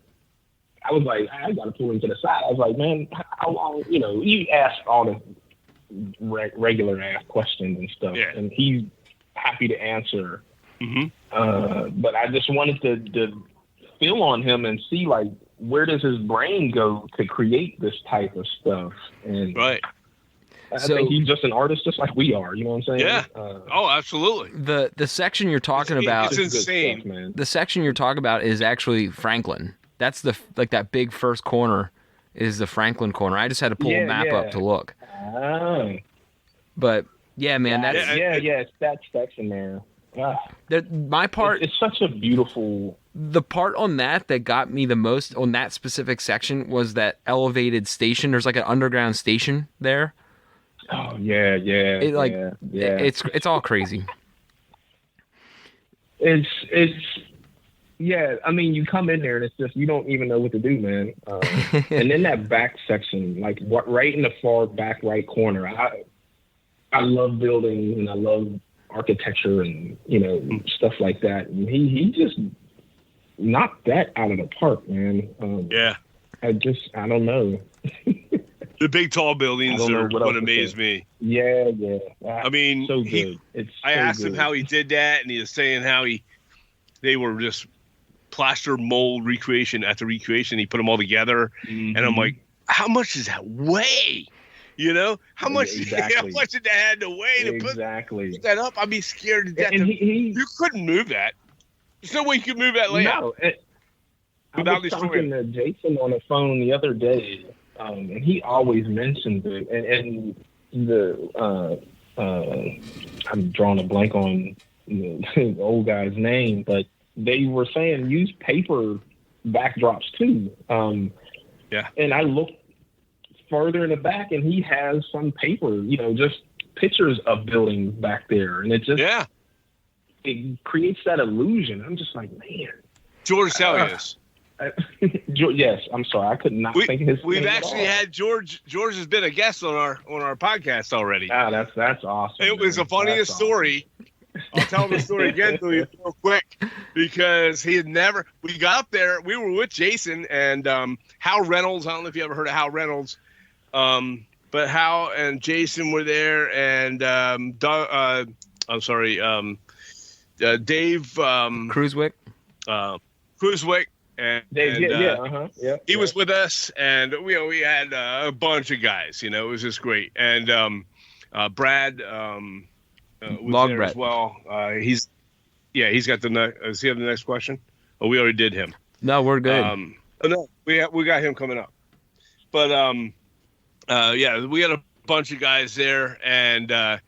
I was like, I got to pull him to the side. I was like, man, how long? You ask all the regular ass questions and stuff, and he's happy to answer. Mm-hmm. But I just wanted to feel on him and see, like, where does his brain go to create this type of stuff? And I think he's just an artist, just like we are. You know what I'm saying? Yeah. Absolutely. The section you're talking about, it's insane, stuff, man. The section you're talking about is actually Franklin. That's that big first corner is the Franklin corner. I just had to pull a map up to look. But yeah, man, it's that section there. My part, it's such a beautiful. The part on that got me the most on that specific section was that elevated station. There's like an underground station there. Oh yeah. It's all crazy. It's. Yeah, I mean, you come in there and it's just, you don't even know what to do, man. And then that back section, like right in the far back right corner, I love buildings and I love architecture and, stuff like that. And he just knocked that out of the park, man. I don't know. The big tall buildings are what amazed me. Yeah. I mean, so good. I asked him how he did that, and he was saying how they were just plaster mold recreation after recreation. He put them all together, and I'm like, how much does that weigh? How much? How much did that had to weigh to put that up? I'd be scared to death. And you couldn't move that. There's no way you could move that layout. No, I was talking to Jason on the phone the other day, and he always mentions it. And I'm drawing a blank on the old guy's name, but they were saying use paper backdrops too. And I looked further in the back, and he has some paper, just pictures of buildings back there, and it just it creates that illusion. I'm just like, man. George Salius. Yes, I'm sorry, I could not think of his name. We've actually had George. George has been a guest on our podcast already. That's awesome. It was the funniest story. I'll tell the story again to you real quick because he had never. We got up there. We were with Jason and Hal Reynolds. I don't know if you ever heard of Hal Reynolds, but Hal and Jason were there, and Doug, I'm sorry, Dave Cruiswick. Cruiswick. And he was with us, and we had a bunch of guys. It was just great. And Brad was Log there Brad. as well. He's got the next. Does he have the next question? Oh, we already did him. No, we're good. No, we got him coming up. But we had a bunch of guys there, and I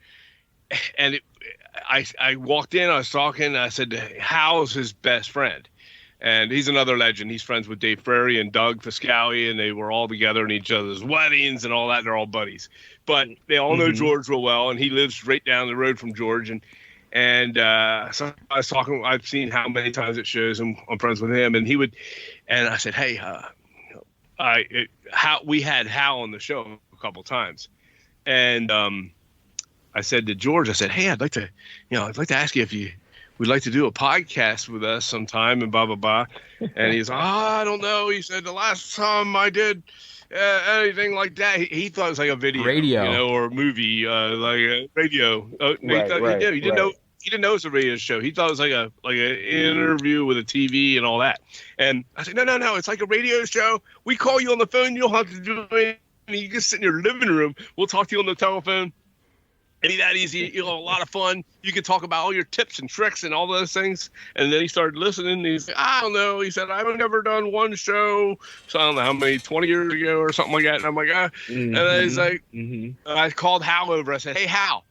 walked in. I was talking. I said, "Hal's his best friend." And he's another legend. He's friends with Dave Frary and Doug Fiscali, and they were all together in each other's weddings and all that. They're all buddies. But they all know George real well, and he lives right down the road from George. And so I was talking. I've seen how many times it shows, and I'm friends with him. And he would, and I said, "Hey, we had Hal on the show a couple times," and I said to George, I said, "Hey, I'd like to ask you if you would like to do a podcast with us sometime," and blah, blah, blah. And he's like, I don't know. He said, the last time I did anything like that, he thought it was like a radio, or a movie, like a radio. He didn't know it was a radio show. He thought it was like an interview with a TV and all that. And I said, no, it's like a radio show. We call you on the phone. You don't have to do anything. You just sit in your living room. We'll talk to you on the telephone. It'd be that easy, a lot of fun. You can talk about all your tips and tricks and all those things. And then he started listening. And he's like, I don't know. He said, I've never done one show. So I don't know how many, 20 years ago or something like that. And I'm like, And then he's like, I called Hal over. I said, hey, Hal.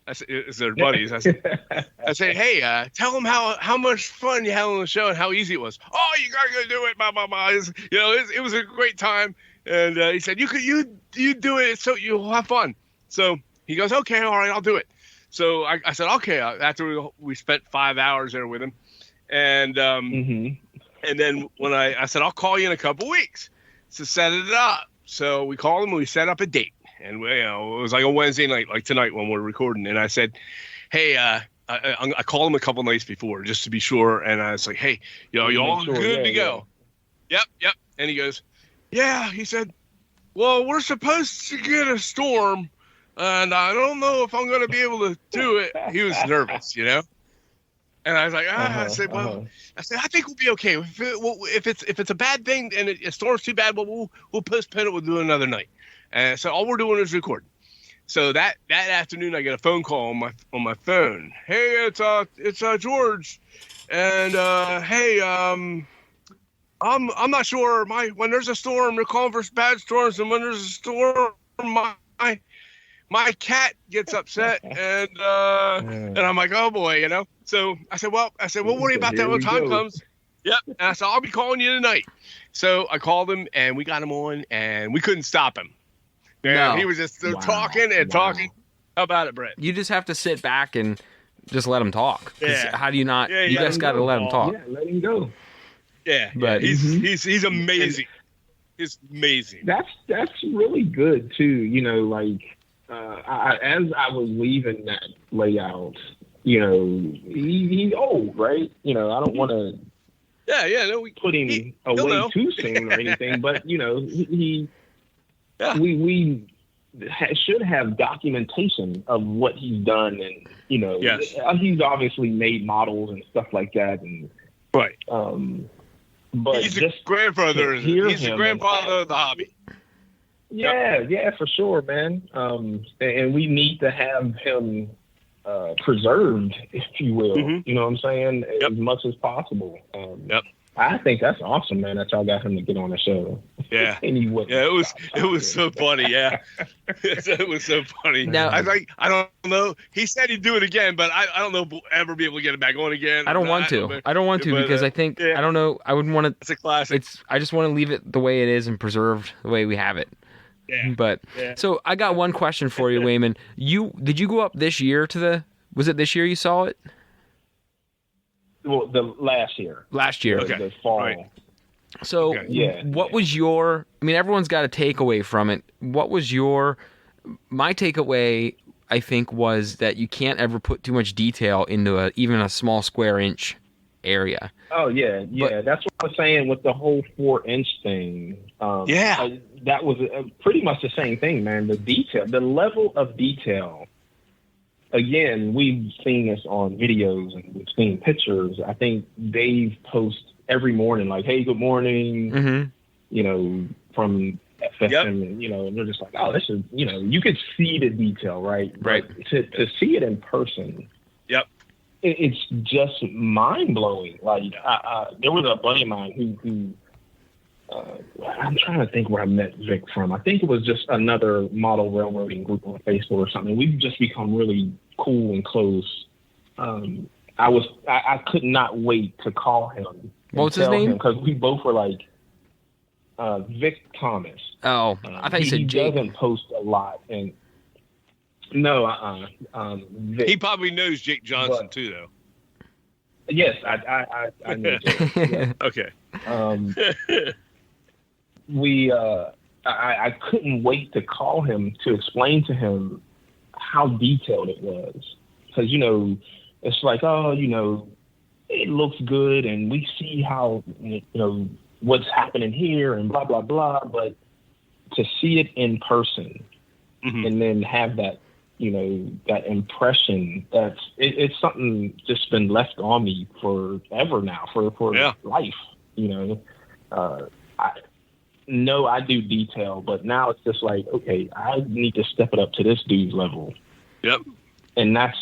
I said, it's their buddies. I said, hey, tell them how much fun you had on the show and how easy it was. Oh, you got to go do it. Blah, blah, blah. It was a great time. And he said, you do it so you'll have fun. So he goes, okay, all right, I'll do it. So I said, okay. After we spent 5 hours there with him, and then when I said, I'll call you in a couple weeks to set it up. So we called him and we set up a date, and it was like a Wednesday night, like tonight when we're recording. And I said, hey, I called him a couple nights before just to be sure, and I was like, hey, you all good to go? Yep. And he goes, yeah. He said, well, we're supposed to get a storm. And I don't know if I'm going to be able to do it. He was nervous, And I was like, I said, I think we'll be okay. If it's a bad thing and a storm's too bad, we'll postpone it. We'll do it another night. And so all we're doing is recording. So that afternoon, I get a phone call on my phone. Hey, it's George, and hey, I'm not sure. When there's a storm, they're calling for bad storms, and when there's a storm, my cat gets upset, and I'm like, oh boy, So I said, we'll worry about that when time comes. Yep. And I said, I'll be calling you tonight. So I called him, and we got him on, and we couldn't stop him. Yeah, he was just talking and talking. How about it, Brett? You just have to sit back and just let him talk. Yeah. How do you not? You just got to let him talk. Yeah, let him go. Yeah, but he's amazing. He's amazing. That's really good too. As I was leaving that layout, he's old, right? I don't want to put him away too soon or anything, but we should have documentation of what he's done, and he's obviously made models and stuff like that, and right. But he's the grandfather. He's the grandfather of the hobby. Yeah, for sure, man. And we need to have him preserved, if you will. You know what I'm saying? As much as possible. I think that's awesome, man, that y'all got him to get on the show. Yeah. Anyway. Yeah, it was so funny, yeah. It was so funny. Now, I don't know. He said he'd do it again, but I don't know if we'll ever be able to get it back on again. I don't want to. I don't want to because I think, I don't know, I wouldn't want to. It's a classic. I just want to leave it the way it is and preserved the way we have it. Yeah. But so I got one question for you, Wayman. Did you go up this year was it this year you saw it? Well, the last year. Last year. Okay. The fall. Right. So what was everyone's got a takeaway from it. What was my takeaway I think, was that you can't ever put too much detail into even a small square inch area. Oh yeah. That's what I was saying with the whole 4-inch thing. That was pretty much the same thing, man. The detail, the level of detail. Again, we've seen this on videos and we've seen pictures. I think Dave posts every morning, like, "Hey, good morning," from FSM, and they're just like, "Oh, this is," you could see the detail, right? Right. But to see it in person, it's just mind blowing. Like, there was a buddy of mine who I'm trying to think where I met Vic from. I think it was just another model railroading group on Facebook or something. We've just become really cool and close. I could not wait to call him. What's his name? Because we both were like, Vic Thomas. Oh, I thought you said Jake. He doesn't post a lot, and no, Vic. He probably knows Jake Johnson too, though. Yes, I know Jake. Yeah. Okay. I couldn't wait to call him to explain to him how detailed it was, because it's like, it looks good and we see how what's happening here and blah blah blah, but to see it in person and then have that that impression, it's something just been left on me forever now, for life. I do detail, but now it's just like, okay, I need to step it up to this dude's level. Yep. And I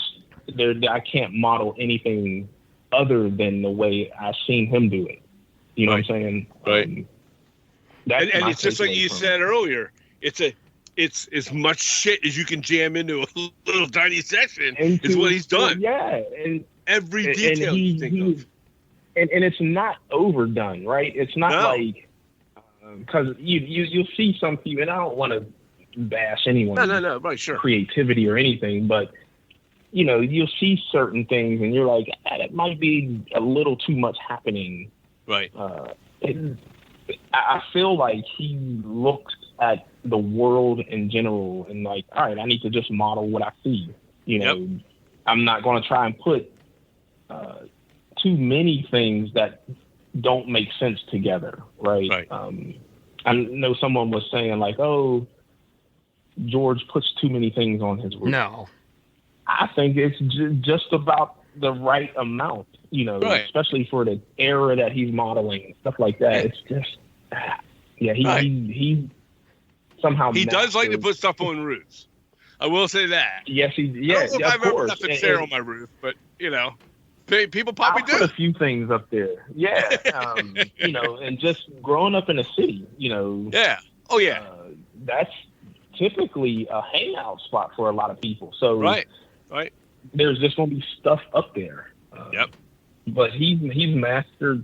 can't model anything other than the way I've seen him do it. You know what I'm saying? Right. And it's just like you said earlier. It's as much shit as you can jam into a little tiny section is what he's done. Yeah. And every detail you think of. And it's not overdone, right? It's not like, because you'll see some people, and I don't want to bash anyone's right, sure, creativity or anything, but you'll see certain things and you're like, that might be a little too much happening. Right. I feel like he looked at the world in general and like, all right, I need to just model what I see. I'm not going to try and put too many things that don't make sense together, right? I know someone was saying like, "Oh, George puts too many things on his roof." No, I think it's just about the right amount, especially for the era that he's modeling and stuff like that. It's just, he somehow he does like to put stuff on roofs. I will say that. Yes, I don't know if I've ever left a chair on my roof, but people probably do. Put a few things up there. Yeah. And just growing up in a city, Yeah. Oh, yeah. That's typically a hangout spot for a lot of people. So right. There's just going to be stuff up there. Yep. But he's mastered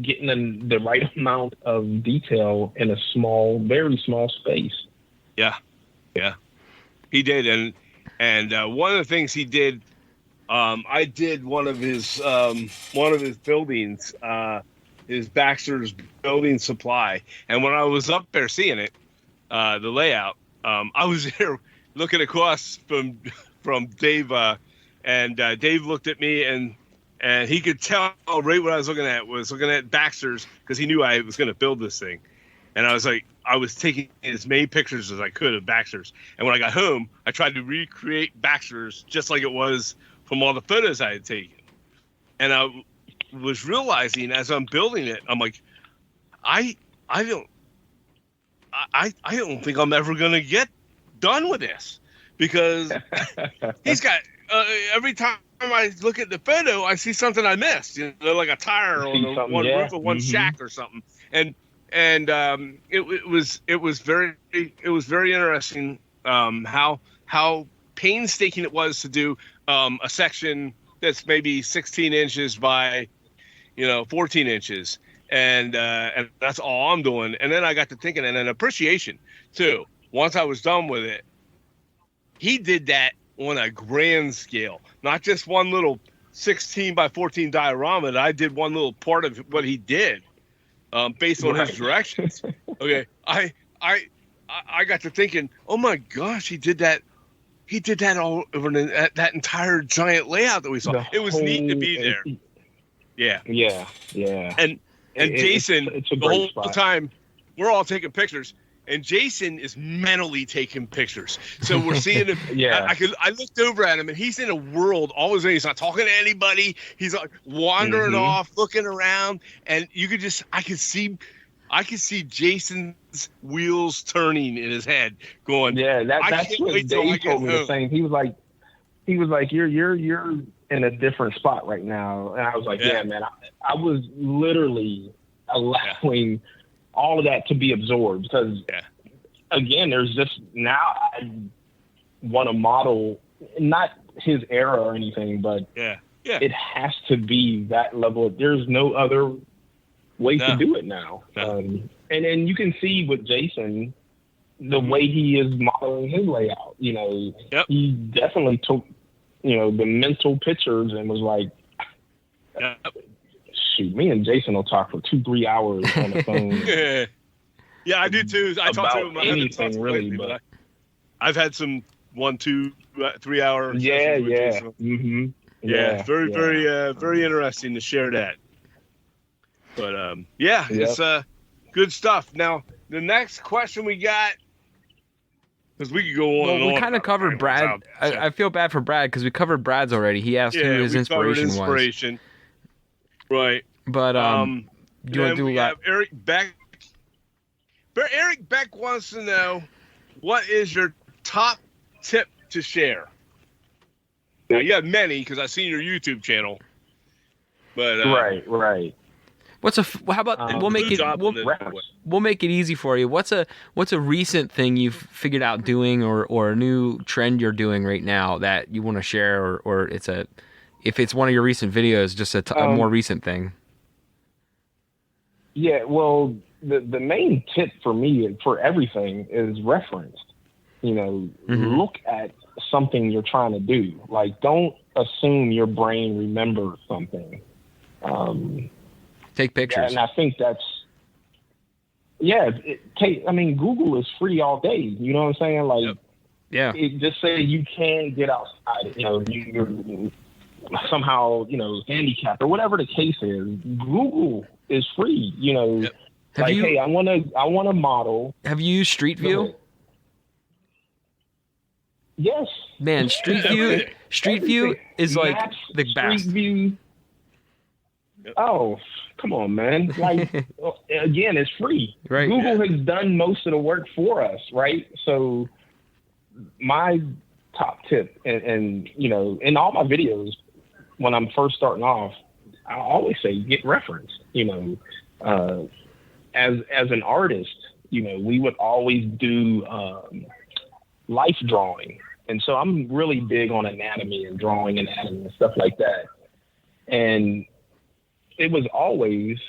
getting the right amount of detail in a very small space. Yeah. Yeah. He did. And one of the things he did, I did one of his buildings, his Baxter's Building Supply, and when I was up there seeing it, the layout, I was there looking across from Dave, and Dave looked at me and he could tell right what I was looking at Baxter's, because he knew I was going to build this thing, and I was like, I was taking as many pictures as I could of Baxter's, and when I got home, I tried to recreate Baxter's just like it was from all the photos I had taken. And I was realizing as I'm building it, I'm like, I don't think I'm ever going to get done with this, because he's got, every time I look at the photo, I see something I missed, like a tire on the one roof of one shack or something. And it was very interesting, how painstaking it was to do a section that's maybe 16 inches by 14 inches, and that's all I'm doing. And then I got to thinking, and an appreciation too, once I was done with it, he did that on a grand scale, not just one little 16 by 14 diorama. I did one little part of what he did, based on his directions. Okay. I got to thinking, oh my gosh, he did that he did that all over that entire giant layout that we saw. It was neat to be there. Yeah. And Jason, it's a the great whole spot. time, we're all taking pictures, and Jason is mentally taking pictures. So we're seeing him. Yeah. I looked over at him, and he's in a world all his own. He's not talking to anybody. He's like wandering off, looking around, and I could see Jason's wheels turning in his head, going. Yeah, that's what Dave told me the same. He was like, you're in a different spot right now, and I was like, yeah man, I was literally allowing all of that to be absorbed because again, there's just now I want to model not his era or anything, but it has to be that level. There's no other way to do it now. And then you can see with Jason the way he is modeling his layout. You know, he definitely took the mental pictures and was like, shoot, me and Jason will talk for 2-3 hours on the phone. Yeah, I do too. I talk to him about anything really, but I've had some 1, 2, 3 hour. Yeah. Very interesting to share that. But it's good stuff. Now the next question we got, because we could go on. Well, we kind of covered Brad. I feel bad for Brad because we covered Brad's already. He asked who his inspiration was. Right. But do you want to do that? Eric Beck. Eric Beck wants to know, what is your top tip to share? Now you have many because I've seen your YouTube channel. But right. How about we'll make it easy for you. What's a recent thing you've figured out doing or a new trend you're doing right now that you want to share or if it's one of your recent videos, just a more recent thing? Yeah, well, the main tip for me for everything is reference. Look at something you're trying to do. Like, don't assume your brain remembers something. Take pictures. And I think that's, Google is free all day. You know what I'm saying? Like, just say you can get outside. You're somehow, handicapped or whatever the case is. Google is free. Hey, I want to model. Have you used Street View? Yes. Man, Street View is like Maps, the best. Street View. Oh, come on, man. Like, again, it's free. Right. Google has done most of the work for us, right? So my top tip, and in all my videos, when I'm first starting off, I always say get reference. As an artist, we would always do life drawing. And so I'm really big on anatomy and drawing anatomy and stuff like that. And it was always,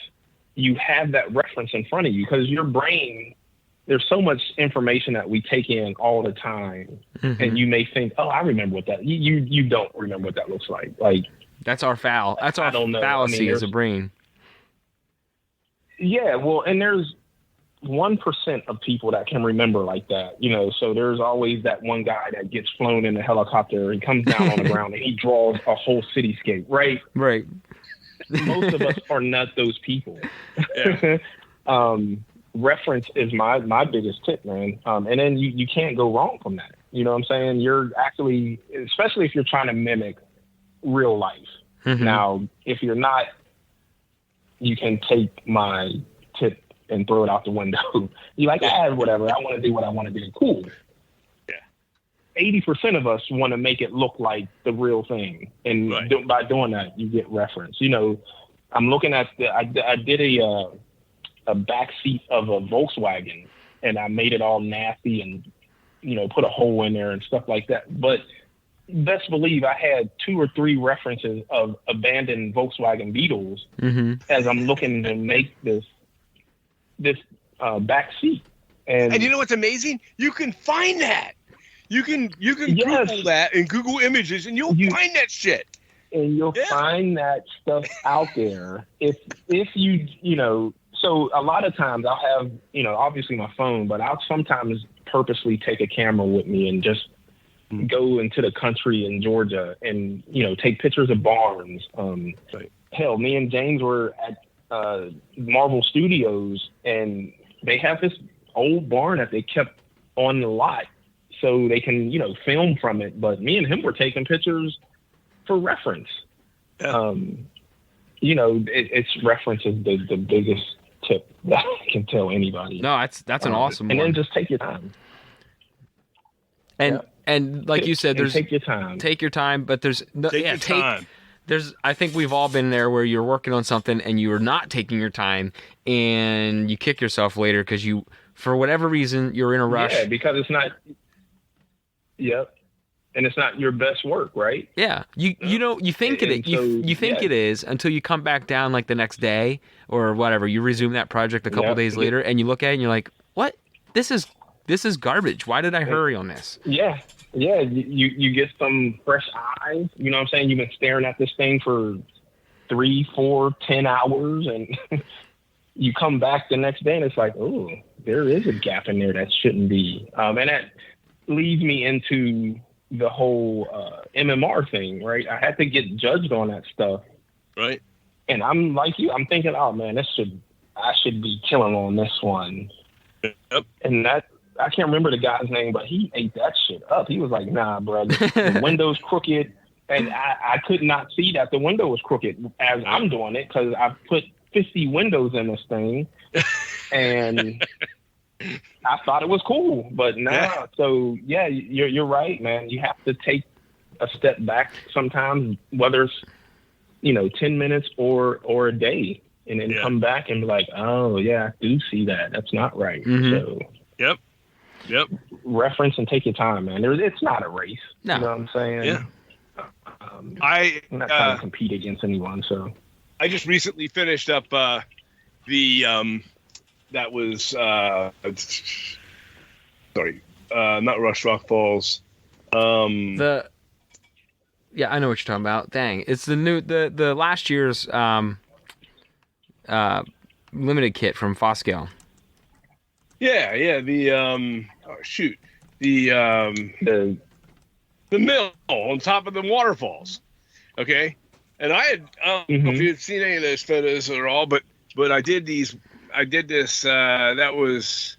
you have that reference in front of you because your brain, there's so much information that we take in all the time. And you may think, oh, I remember what that, you don't remember what that looks like. Like, that's our fallacy as a brain. Yeah, well, and there's 1% of people that can remember like that, so there's always that one guy that gets flown in a helicopter and comes down on the ground and he draws a whole cityscape, right? Right. Most of us are not those people. Reference is my biggest tip, man. And then you can't go wrong from that. You know what I'm saying? You're actually, especially if you're trying to mimic real life. Now, if you're not, you can take my tip and throw it out the window. You're like, whatever. I want to do what I want to do. Cool. 80% of us want to make it look like the real thing. And by doing that, you get reference. I'm looking at I did a back seat of a Volkswagen and I made it all nasty and, put a hole in there and stuff like that. But best believe I had 2 or 3 references of abandoned Volkswagen Beetles as I'm looking to make this back seat. And you know what's amazing? You can find that. You can Google that in Google Images, and you'll find that shit. And you'll find that stuff out there. If you so a lot of times I'll have, obviously my phone, but I'll sometimes purposely take a camera with me and just go into the country in Georgia and, take pictures of barns. Right. Hell, me and James were at Marvel Studios, and they have this old barn that they kept on the lot so they can, film from it. But me and him were taking pictures for reference. Yeah. It's reference is the biggest tip that I can tell anybody. No, that's an awesome and one. then just take your time. And like you said, there's take your time. Take your time, but there's no, Take your time. I think we've all been there where you're working on something and you're not taking your time and you kick yourself later because you, for whatever reason, you're in a rush. Yeah, because it's not. Yep. And it's not your best work, right? Yeah, you think it is until you come back down like the next day or whatever. You resume that project a couple days later, and you look at it and you're like, "What? This is garbage. Why did I hurry on this?" Yeah. You get some fresh eyes. You know what I'm saying? You've been staring at this thing for 3, 4, 10 hours, and you come back the next day, and it's like, oh, there is a gap in there that shouldn't be. And that leads me into the whole MMR thing, right? I had to get judged on that stuff, right? And I'm like you. I'm thinking, oh man, I should be killing on this one. Yep. And that I can't remember the guy's name, but he ate that shit up. He was like, nah, bro, the window's crooked, and I could not see that the window was crooked as I'm doing it because I've put 50 windows in this thing, and I thought it was cool, but nah. Yeah. So yeah, you're right, man. You have to take a step back sometimes, whether it's 10 minutes or a day, and then come back and be like, oh yeah, I do see that. That's not right. Mm-hmm. So yep. Reference and take your time, man. It's not a race. No. You know what I'm saying? Yeah. I'm not trying to compete against anyone. So I just recently finished up that was sorry, not Rush Rock Falls. Yeah, I know what you're talking about. Dang, it's the last year's limited kit from Foscale. Yeah, the mill on top of the waterfalls. Okay, and I had I don't know if you had seen any of those photos at all, but I did this. That was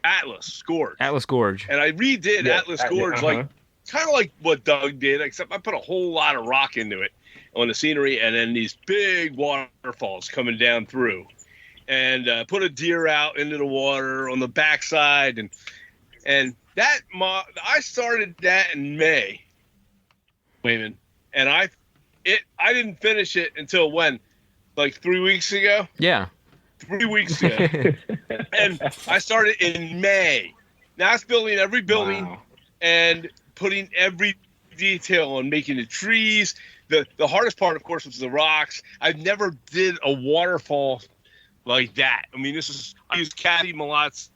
Atlas Gorge. And I redid Atlas Gorge like kind of like what Doug did, except I put a whole lot of rock into it on the scenery, and then these big waterfalls coming down through, and put a deer out into the water on the backside, and that I started that in May, Wayman, and I didn't finish it until when, like 3 weeks ago. Yeah. 3 weeks ago. And I started in May. Now it's building every building and putting every detail on making the trees. The hardest part, of course, was the rocks. I've never did a waterfall like that. I mean, I used Kathy Malot's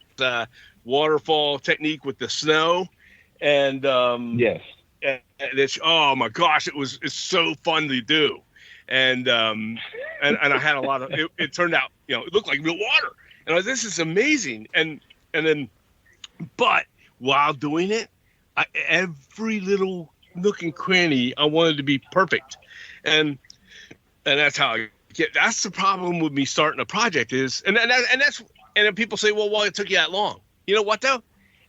waterfall technique with the snow. And yes. And it's, oh my gosh, it's so fun to do. And I had a lot of it turned out, it looked like real water. And I was, this is amazing. And then, but while doing it, every little nook and cranny, I wanted to be perfect. And that's how I get. That's the problem with me starting a project is, and then people say, well, why it took you that long? You know what though?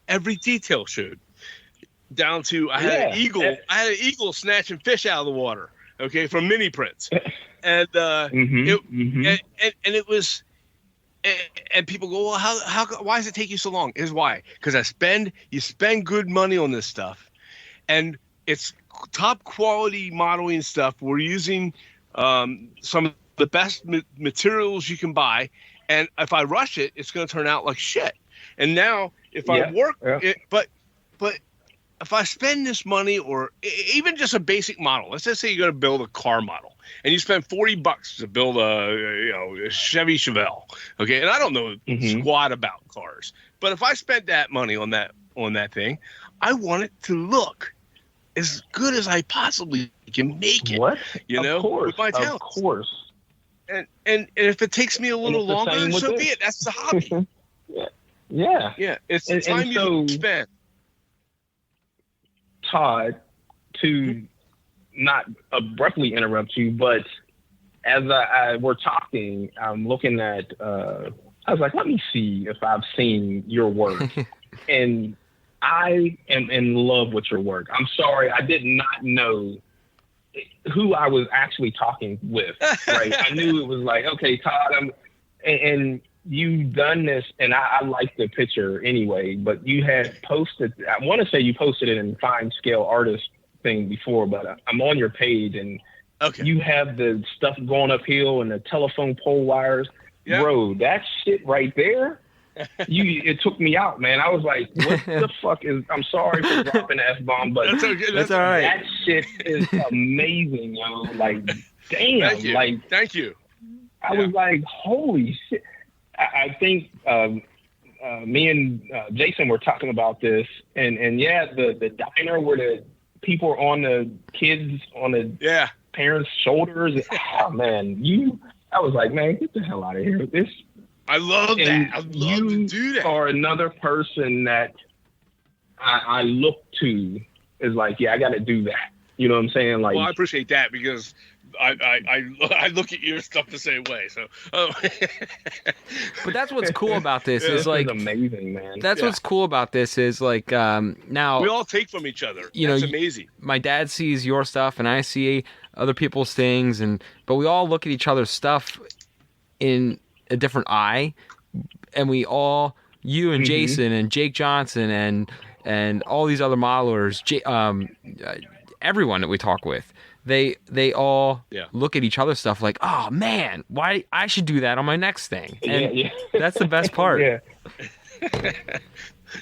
Every detail showed down to I had an eagle snatching fish out of the water. Okay, from mini prints, and it was, and people go, well, how why does it take you so long? Here's why: because you spend good money on this stuff, and it's top quality modeling stuff. We're using some of the best materials you can buy, and if I rush it, it's going to turn out like shit. And now, if I work it, but if I spend this money, or even just a basic model, let's just say you're going to build a car model, and you spend $40 to build a Chevy Chevelle, okay? And I don't know squat about cars, but if I spent that money on that thing, I want it to look as good as I possibly can make it. What? With my talents. Of course. And if it takes me a little longer, so be it. That's the hobby. Yeah. It's the time you spend. Todd, to not abruptly interrupt you, but as we're talking, I'm looking at, I was like, let me see if I've seen your work. And I am in love with your work. I'm sorry, I did not know who I was actually talking with, right? I knew it was like, okay, Todd, and you've done this, and I like the picture anyway, but you had posted, I want to say you posted it in fine scale artist thing before, but I'm on your page, and you have the stuff going uphill and the telephone pole wires. Yep. Bro, that shit right there, it took me out, man. I was like, what the fuck is, I'm sorry for dropping the F-bomb, but that's all right. That shit is amazing, yo. Like, damn. Thank you. I was like, holy shit. I think me and Jason were talking about this, and yeah, the diner where the people are on the kids, on the parents' shoulders. Oh, man, I was like, man, get the hell out of here. I love that. I love to do that. You are another person that I look to is like, yeah, I got to do that. You know what I'm saying? Like, well, I appreciate that because I look at your stuff the same way. So, but that's what's cool about this is like amazing, man. That's what's cool about this is like now we all take from each other. That's amazing. My dad sees your stuff and I see other people's things, but we all look at each other's stuff in a different eye, and we all, you and Jason and Jake Johnson and all these other modelers, everyone that we talk with, they all look at each other's stuff like, oh man, why I should do that on my next thing. And that's the best part. I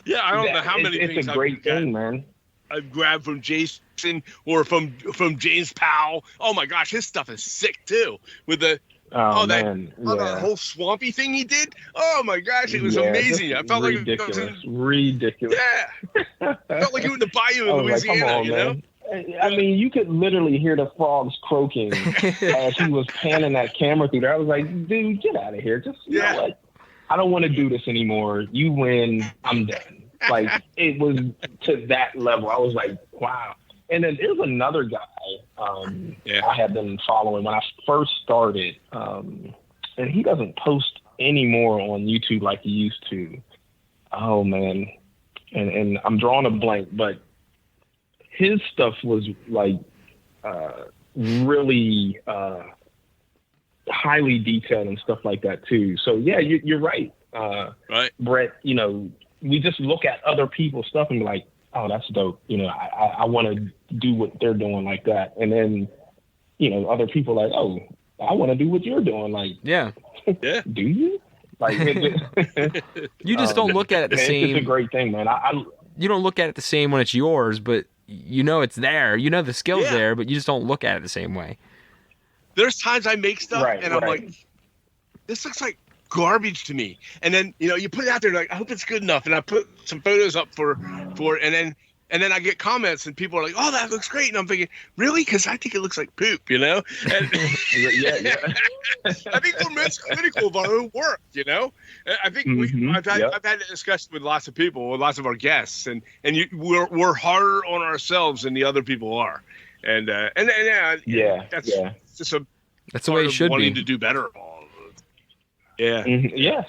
don't know how many things it's a great thing, man. I've grabbed from Jason or from James Powell. Oh my gosh, his stuff is sick too. With the that whole swampy thing he did. Oh my gosh, it was amazing. I felt ridiculous. Ridiculous. Yeah. I felt like you were in the bayou in Louisiana, like, you know? I mean, you could literally hear the frogs croaking as he was panning that camera through there. I was like, dude, get out of here. Just, you know what? I don't want to do this anymore. You win. I'm done. Like, it was to that level. I was like, wow. And then there's another guy I had been following when I first started, and he doesn't post anymore on YouTube like he used to. Oh, man. And I'm drawing a blank, but his stuff was like really highly detailed and stuff like that too. So yeah, you're right. Right, Brett. You know, we just look at other people's stuff and be like, oh, that's dope. You know, I want to do what they're doing like that. And then, you know, other people like, oh, I want to do what you're doing. Like, yeah. Do you? Like, you just don't look at it the same. It's a great thing, man. You don't look at it the same when it's yours, but you know it's there. You know the skill's there, but you just don't look at it the same way. There's times I make stuff and I'm like, this looks like garbage to me. And then, you know, you put it out there like, I hope it's good enough. And I put some photos up for it. And then I get comments and people are like, oh, that looks great. And I'm thinking, really? Because I think it looks like poop, you know? And I think we're critical of our own work, you know? I think I've had a discussion with lots of people, with lots of our guests, and we're harder on ourselves than the other people are. That's just that's the way it should wanting be. to do better. Yeah. Yes.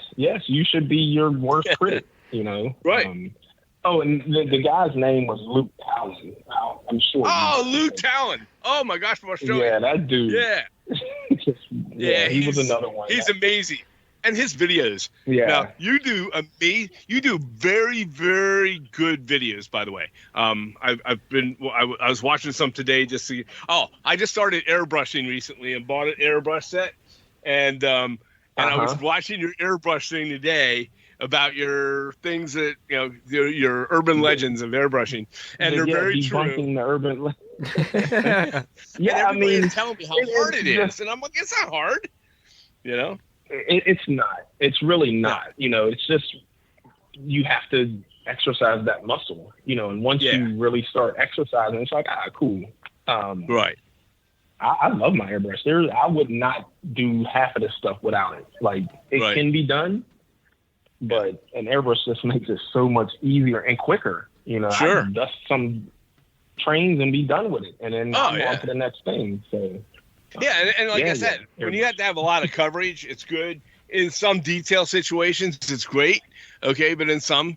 You should be your worst critic, you know? Right. And the guy's name was Luke Talon. I'm sure. Oh, Luke Talon. Oh, my gosh, from Australia. Yeah, that dude. Yeah. He was another one. He's amazing. And his videos. Yeah. Now, you do very, very good videos, by the way. I was watching some today just to I just started airbrushing recently and bought an airbrush set. And I was watching your airbrush thing today about your things that, you know, your urban legends of airbrushing, and they're very true. The urban I mean, telling me how hard it is, and I'm like, it's not hard, you know. It's not. It's really not. You know, it's just you have to exercise that muscle, you know. And once you really start exercising, it's like, cool. Right. I love my airbrush. I would not do half of this stuff without it. Like, it can be done, but an airbrush just makes it so much easier and quicker. You know, sure. I dust some trains and be done with it, and then I'm on to the next thing. So yeah, and like I said, when you have to have a lot of coverage, it's good. In some detail situations, it's great. Okay, but in some,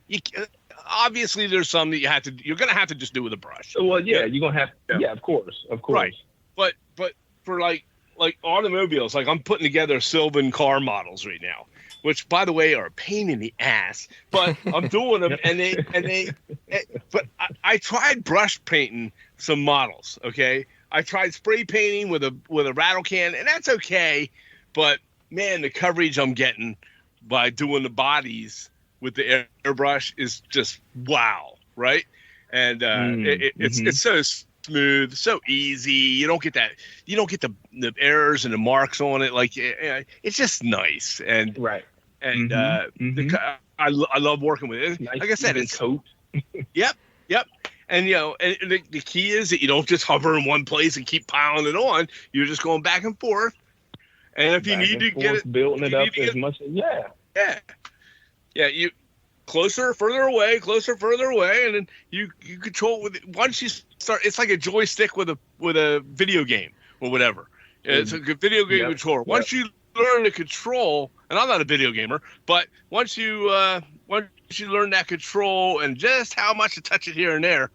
obviously there's some that you're gonna have to just do with a brush. Well, yeah, you're gonna have. Yeah, of course. Right, but for like automobiles, like I'm putting together Sylvan car models right now, which by the way are a pain in the ass, but I'm doing them, but I tried brush painting some models. Okay, I tried spray painting with a rattle can, and that's okay, but man, the coverage I'm getting by doing the bodies with the airbrush is just wow, right? And it's so smooth, so easy. You don't get the errors and the marks on it. Like it's just nice, and right. And I love working with it. Nice, like I said, it's coat. Yep. And and the key is that you don't just hover in one place and keep piling it on. You're just going back and forth. And if you need to get it, building it up as much as you closer, further away, and then you control it with it. Once you start, it's like a joystick with a video game or whatever. It's a good video game controller. Once you learn the control, and I'm not a video gamer, but once you learn that control and just how much to touch it here and there,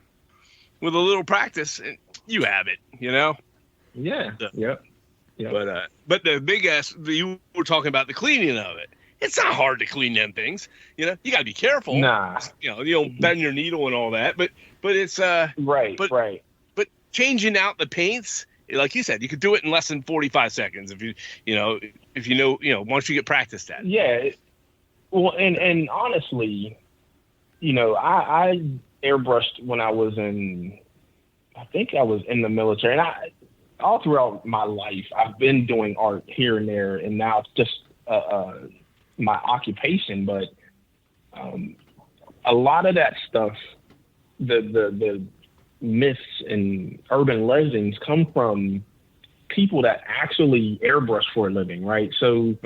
with a little practice, you have it. Yeah. Yep. But the big ass, you were talking about the cleaning of it. It's not hard to clean them things. You got to be careful. Nah. You don't bend your needle and all that. But it's right. But changing out the paints, like you said, you could do it in less than 45 seconds if you know once you get practiced at it. Yeah. Well, and honestly, I airbrushed when I think I was in the military, and all throughout my life, I've been doing art here and there, and now it's just my occupation. But a lot of that stuff, the myths and urban legends come from people that actually airbrush for a living, right? So,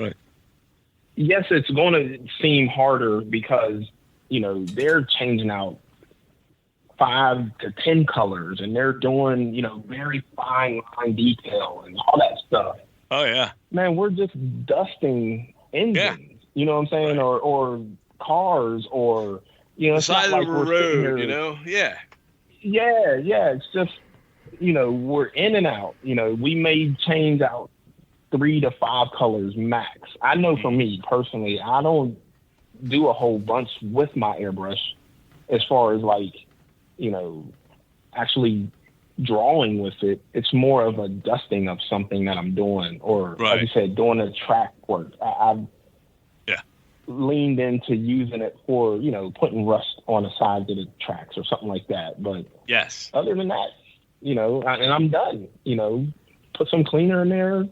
yes, it's going to seem harder because, they're changing out 5 to 10 colors, and they're doing, very fine line detail and all that stuff. Oh yeah, man, we're just dusting engines. You know what I'm saying, or cars, or the side of the road. Yeah. It's just we're in and out. We may change out 3 to 5 colors max. I know for me personally, I don't do a whole bunch with my airbrush as far as actually drawing with it. It's more of a dusting of something that I'm doing, or like you said, doing a track work. I've leaned into using it for, putting rust on the sides of the tracks or something like that. But other than that, and I'm done, put some cleaner in there,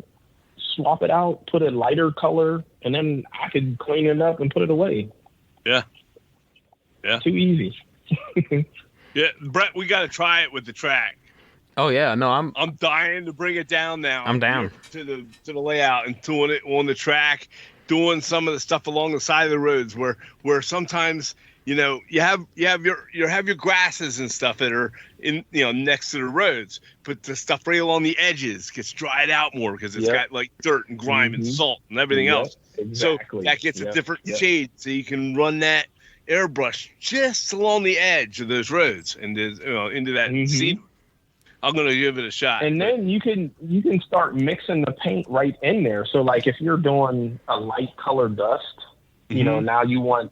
swap it out, put a lighter color, and then I could clean it up and put it away. Yeah. Too easy. Yeah, Brett, we got to try it with the track. Oh yeah, no, I'm dying to bring it down now. I'm down to the layout and doing it on the track, doing some of the stuff along the side of the roads where sometimes you have your grasses and stuff that are in next to the roads, but the stuff right along the edges gets dried out more because it's got like dirt and grime and salt and everything else. Exactly. So that gets a different shade, so you can run that airbrush just along the edge of those roads and into that scene. I'm gonna give it a shot. And then you can start mixing the paint right in there. So like if you're doing a light color dust, now you want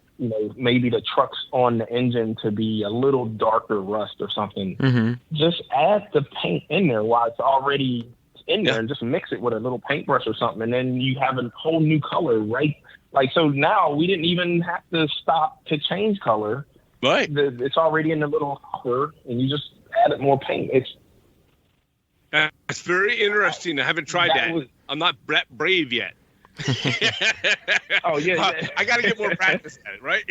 maybe the trucks on the engine to be a little darker rust or something. Just add the paint in there while it's already in there, and just mix it with a little paintbrush or something, and then you have a whole new color, right? Like, so now we didn't even have to stop to change color. Right. It's already in the little hopper, and you just added more paint. It's very interesting. I haven't tried that. I'm not brave yet. Oh yeah, I got to get more practice at it, right?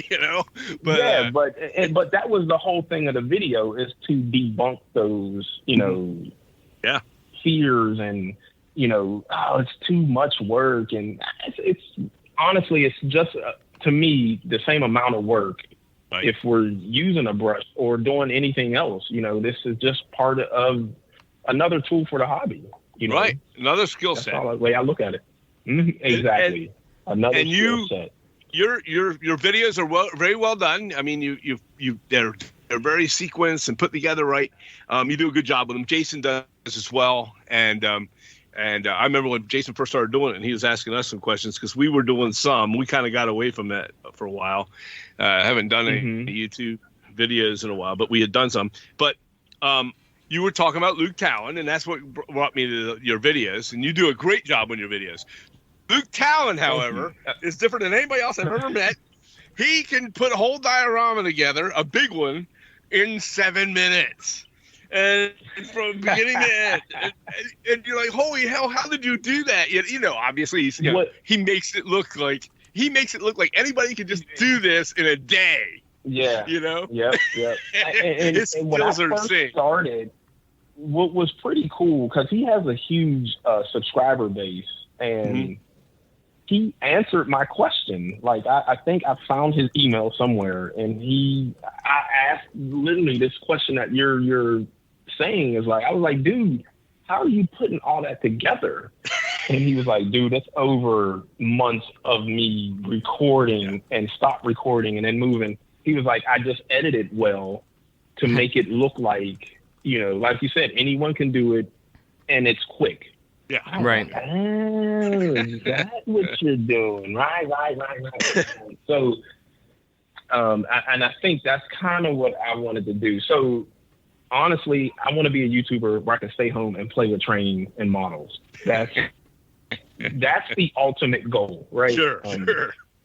But but that was the whole thing of the video, is to debunk those, fears and it's too much work, and it's honestly, it's just to me the same amount of work if we're using a brush or doing anything else. This is just part of another tool for the hobby. Right, another skill set. That's the way I look at it. Exactly, another skill set. Your videos are very well done. I mean, they're very sequenced and put together right. You do a good job with them. Jason does as well, and I remember when Jason first started doing it, and he was asking us some questions because we were doing some. We kind of got away from that for a while. Haven't done any YouTube videos in a while, but we had done some. But you were talking about Luke Talon, and that's what brought me to your videos. And you do a great job on your videos. Luke Talon, however, is different than anybody else I've ever met. He can put a whole diorama together, a big one, in 7 minutes. And from beginning to end, and you're like, holy hell, how did you do that? Obviously, he makes it look like anybody can just do this in a day. Yeah. Yep. And his when I skills are first started, what was pretty cool, because he has a huge subscriber base, and he answered my question. Like, I think I found his email somewhere, and I asked literally this question that you're saying is like, I was like, dude, how are you putting all that together? And he was like, dude, that's over months of me recording and stop recording and then moving. He was like, I just edited well to make it look like, like you said, anyone can do it and it's quick. Yeah. Right. Like, oh, is that what you're doing? Right. So, and I think that's kind of what I wanted to do. So, honestly, I want to be a YouTuber where I can stay home and play with training and models. That's the ultimate goal, right? Sure.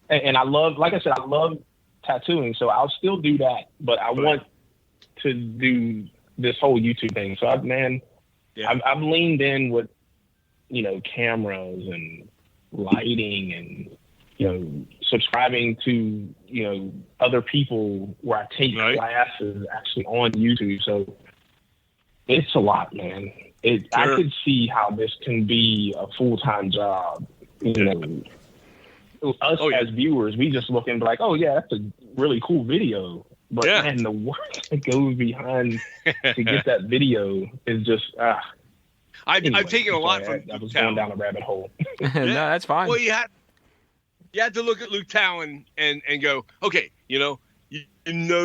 And I love, like I said, I love tattooing, so I'll still do that, but I want to do this whole YouTube thing. So I've leaned in with, cameras and lighting and, subscribing to, other people where I take classes actually on YouTube. So it's a lot, man. I could see how this can be a full-time job. Us as viewers, we just look and be like, oh yeah, that's a really cool video. But man, the work that goes behind to get that video is just I've taken a lot from I was going down a rabbit hole. No, that's fine. Well, you had to look at Luke Talon and go, okay, you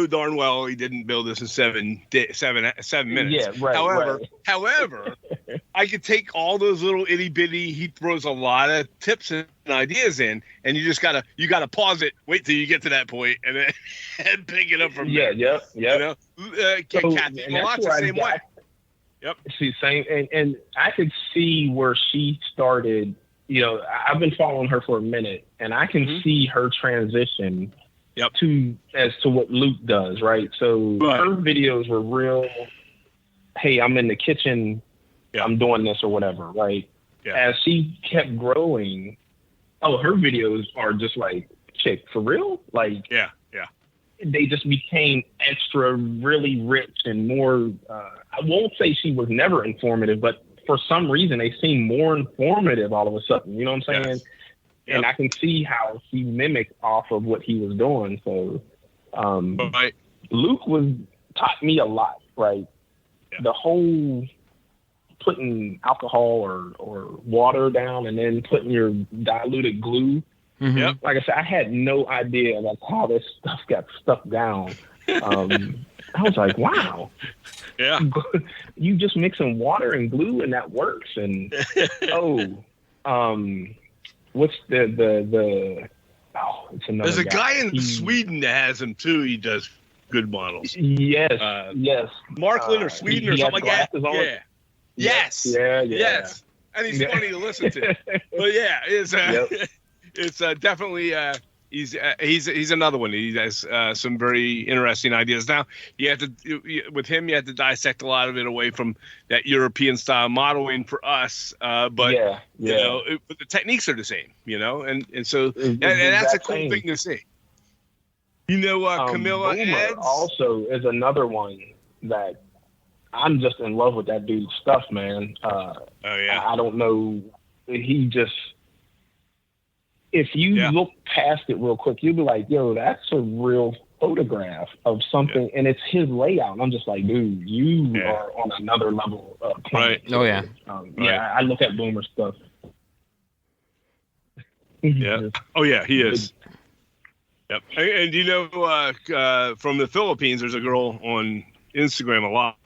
darn well he didn't build this in 7 minutes. Yeah, right. However, I could take all those little itty bitty. He throws a lot of tips and ideas in, and you gotta pause it, wait till you get to that point, and then and pick it up from there. Yep. Kathy, lots the same way. Yep. See, same, and I could see where she started. I've been following her for a minute, and I can see her transition as to what Luke does, right? So her videos were real, hey, I'm in the kitchen, I'm doing this or whatever, right? Yeah. As she kept growing, her videos are just like, chick, for real? Like, they just became extra, really rich and more, I won't say she was never informative, but for some reason they seem more informative all of a sudden. You know what I'm saying? Yes. And I can see how he mimicked off of what he was doing. So Luke taught me a lot, right? Yeah. The whole putting alcohol or water down and then putting your diluted glue. Mm-hmm. Like I said, I had no idea that's how this stuff got stuck down. I was like, wow. Yeah. You just mix some water and glue and that works. And what's the it's another There's a guy in Sweden that has them too. He does good models. Yes. Markland or Sweden or something like that. Yeah. Yes. Yeah. Yes. And he's funny to listen to. But yeah, it's definitely he's another one. He has some very interesting ideas. Now you have to dissect a lot of it away from that European style modeling for us. But but the techniques are the same. And so and that's a cool thing to see. Camilla Eds also is another one that I'm just in love with that dude's stuff, man. I don't know. He just. If you look past it real quick, you'll be like, yo, that's a real photograph of something, and it's his layout. And I'm just like, dude, you are on another level of Right. Oh yeah. Yeah, I look at Boomer stuff. Yeah. Oh yeah, he is. Yep. And you know, from the Philippines, there's a girl on Instagram a lot,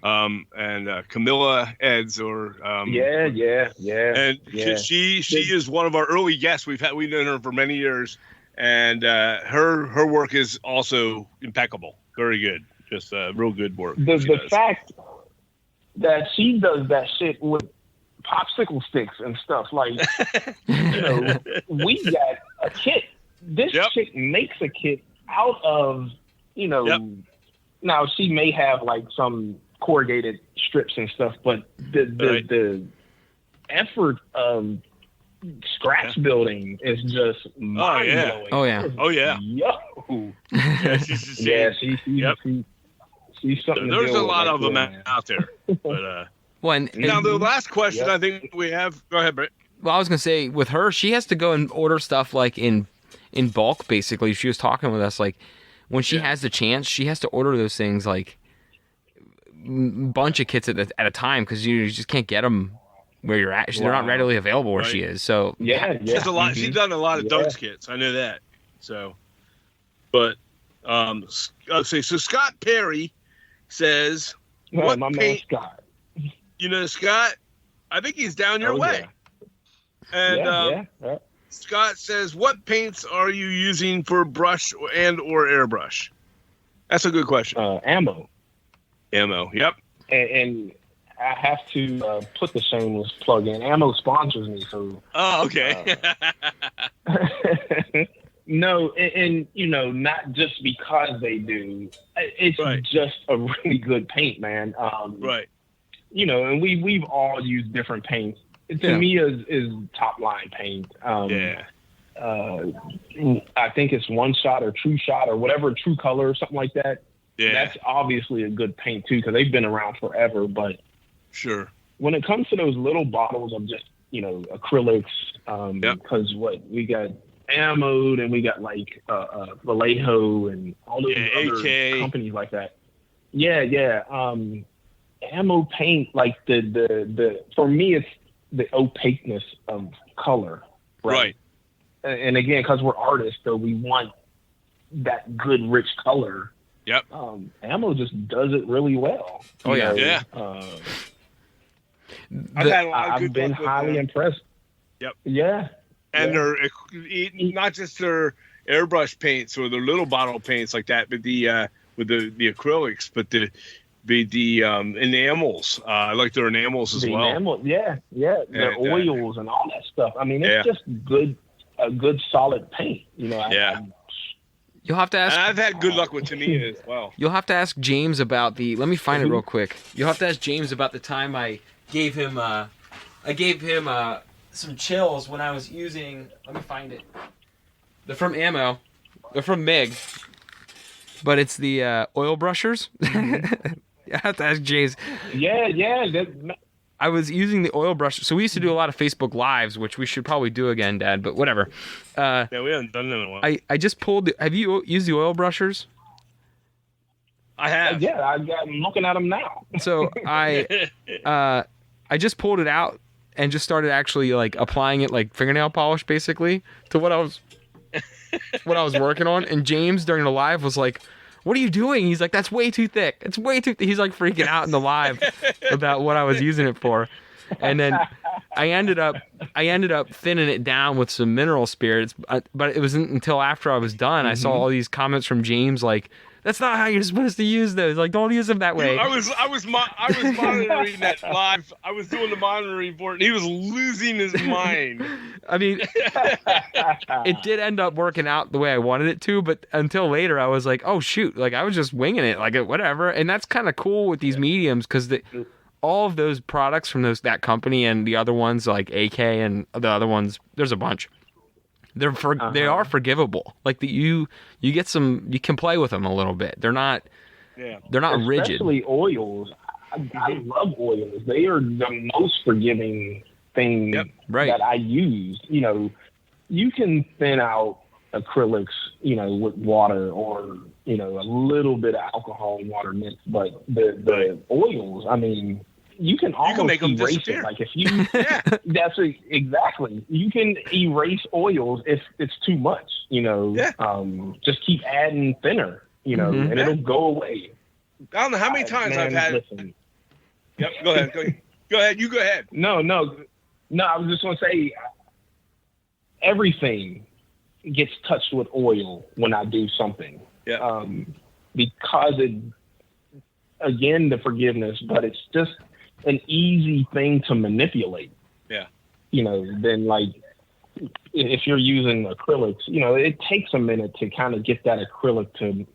and Camilla Eds, or Yeah. and she is one of our early guests. We've known her for many years, and her work is also impeccable, very good, just real good work. The fact that she does that shit with popsicle sticks and stuff, like, you know, we got a kit. This chick makes a kit out of, you know, now she may have like some corrugated strips and stuff, but the effort of scratch building is just mind blowing. Oh yeah. Yo. Yeah, she's she's something. There's a lot of them out there, but now the last question I think we have. Go ahead, Brett. Well, I was gonna say with her, she has to go and order stuff like in bulk. Basically, she was talking with us like when she has the chance, she has to order those things like bunch of kits at a time because you just can't get them where you're at. They're not readily available where she is. So she's a lot. She's done a lot of dunks kits. I know that. So, but so Scott Perry says, "What my paint?" man Scott. You know, Scott, I think he's down your way. And Scott says, "What paints are you using for brush or airbrush?" That's a good question. Ammo. Yep. And I have to put the shameless plug in. Ammo sponsors me, so. Oh, okay. No, and you know, not just because they do. It's just a really good paint, man. Right. You know, and we've all used different paints. To me, is top line paint. I think it's One Shot or True Shot or whatever, True Color or something like that. Yeah. That's obviously a good paint too, because they've been around forever. But when it comes to those little bottles of just, you know, acrylics, because we got Ammo and we got like Vallejo and all those other companies like that. Ammo paint, like the for me, it's the opaqueness of color, right? And again, because we're artists, so we want that good, rich color. Yep. Ammo just does it really well. Oh yeah, I've been highly impressed. Yep. Yeah. And they're not just their airbrush paints or their little bottle paints like that, but the with the acrylics, but the enamels. I like their enamels as well. Enamel, their oils and all that stuff. I mean, it's just a good solid paint. You know. You'll have to ask. And I've had good luck with Tamiya as well. You'll have to ask James about the. Let me find it real quick. You'll have to ask James about the time I gave him. Some chills when I was using. Let me find it. They're from Ammo. They're from MIG. But it's the oil brushers. I have to ask James. I was using the oil brush. So we used to do a lot of Facebook Lives, which we should probably do again, Dad. But whatever. We haven't done that in a while. I just pulled. Have you used the oil brushers? I have. I'm looking at them now. So I just pulled it out and just started actually like applying it like fingernail polish basically to what I was working on. And James during the live was like, "What are you doing?" He's like, "That's way too thick. It's way too." He's like freaking out in the live about what I was using it for. And then I ended up thinning it down with some mineral spirits. But it wasn't until after I was done I saw all these comments from James like, "That's not how you're supposed to use those. Like, don't use them that way." I was monitoring that live. I was doing the monitoring for it, and he was losing his mind. I mean, it did end up working out the way I wanted it to, but until later, I was like, "Oh shoot!" Like I was just winging it, like whatever. And that's kind of cool with these mediums because all of those products from that company and the other ones like AK and the other ones, there's a bunch. They are forgivable. Like you get some, you can play with them a little bit. They're not rigid. Especially oils. I love oils. They are the most forgiving thing that I use. You know, you can thin out acrylics, with water or, a little bit of alcohol and water mixed. But the oils, I mean, you can almost make them erase disappear. it. Like if you, exactly. You can erase oils if it's too much, just keep adding thinner, and it'll go away. I don't know how many times I've had. Listen. Yep. Go ahead. Go ahead. You go ahead. No. I was just going to say everything gets touched with oil when I do something. Yeah. Because again, the forgiveness, but it's just an easy thing to manipulate. Yeah. Then like if you're using acrylics, it takes a minute to kind of get that acrylic to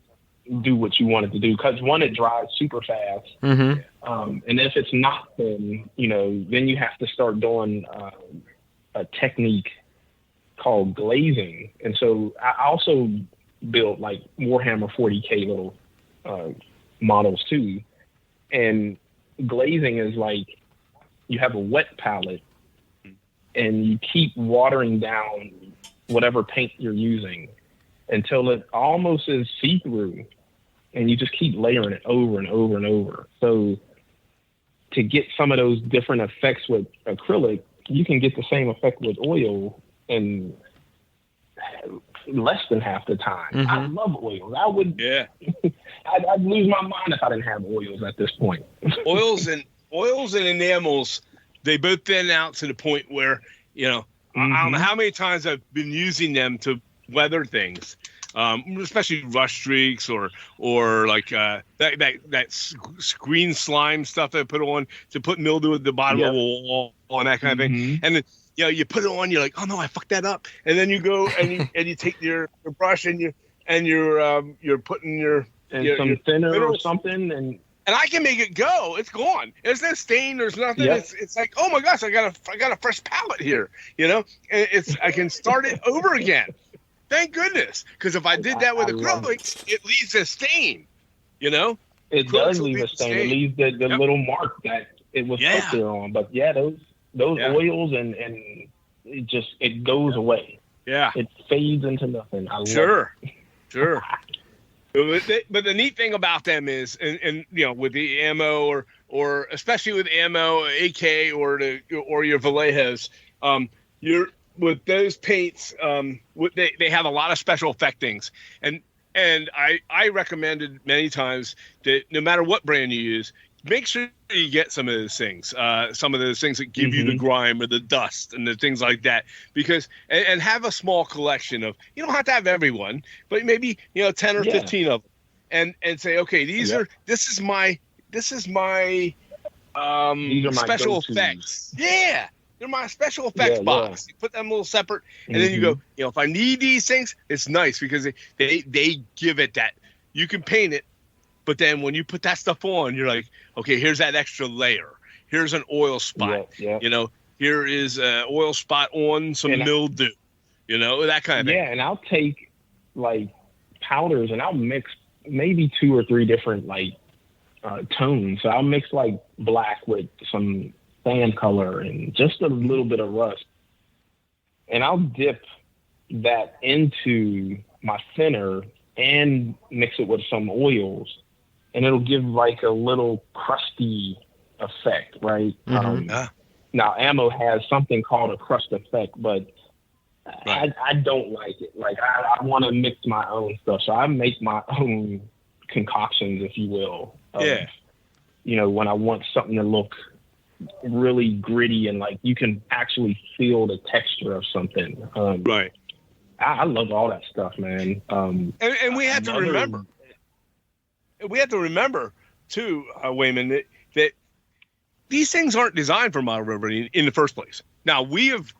do what you want it to do. Because one, it dries super fast. Mm-hmm. And if it's not thin, then you have to start doing a technique called glazing. And so I also built like Warhammer 40K little models too. And glazing is like you have a wet palette and you keep watering down whatever paint you're using until it almost is see-through, and you just keep layering it over and over and over. So to get some of those different effects with acrylic, you can get the same effect with oil in less than half the time. Mm-hmm. I love oils. I would, I'd lose my mind if I didn't have oils at this point. oils and enamels, they both thin out to the point where, I don't know how many times I've been using them to weather things, especially rust streaks or like that green slime stuff that I put on to put mildew at the bottom of a wall and that kind of thing. And then, you put it on, you're like, oh no, I fucked that up. And then you go and you take your brush and you're putting some thinner or something, and I can make it go. It's gone. There's no stain. There's nothing. Yep. It's like, oh my gosh, I got a fresh palette here. I can start it over again. Thank goodness, because if I did that with acrylics, it leaves a stain. It does leave a stain. It leaves the little mark that it was put there on. But those oils and it goes away. Yeah, it fades into nothing. Sure. But the neat thing about them is, and with the ammo or especially with ammo, AK or your Vallejos, you're with those paints, they have a lot of special effect things, and I recommended many times that no matter what brand you use, make sure you get some of those things that give you the grime or the dust and the things like that, because and have a small collection of, you don't have to have every one, but maybe 10 or 15 of them, and say, okay, this is my special effects. Yeah. They're my special effects box. You put them a little separate, and then you go, if I need these things, it's nice because they give it that. You can paint it, but then when you put that stuff on, you're like, okay, here's that extra layer. Here's an oil spot. Here is an oil spot on some mildew. That kind of thing. Yeah, and I'll take like powders and I'll mix maybe 2 or 3 different tones. So I'll mix like black with some sand color and just a little bit of rust, and I'll dip that into my thinner and mix it with some oils, and it'll give like a little crusty effect, right? Now ammo has something called a crust effect, but I don't like it. Like I want to mix my own stuff, so I make my own concoctions, if you will. When I want something to look really gritty and like you can actually feel the texture of something. I love all that stuff, man. And we have to remember. We have to remember too, Wayman, that these things aren't designed for model railroading in the first place. Now we have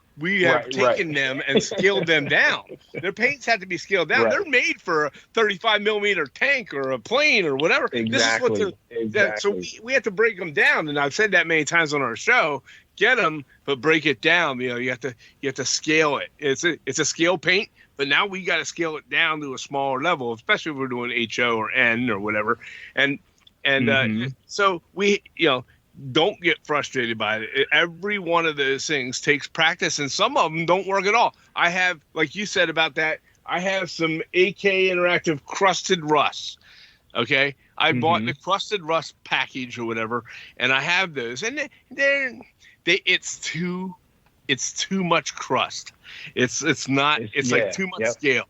taken them and scaled them down. Their paints have to be scaled down. They're made for a 35 millimeter tank or a plane or whatever. Exactly. So we have to break them down. And I've said that many times on our show. Get them, but break it down. You have to scale it. It's a scale paint, but now we got to scale it down to a smaller level, especially if we're doing HO or N or whatever. And so we don't get frustrated by it. Every one of those things takes practice, and some of them don't work at all. I have, like you said about that I have some AK Interactive crusted rust. Okay, I bought the crusted rust package or whatever, and I have those, and it's too much crust. It's like too much scale.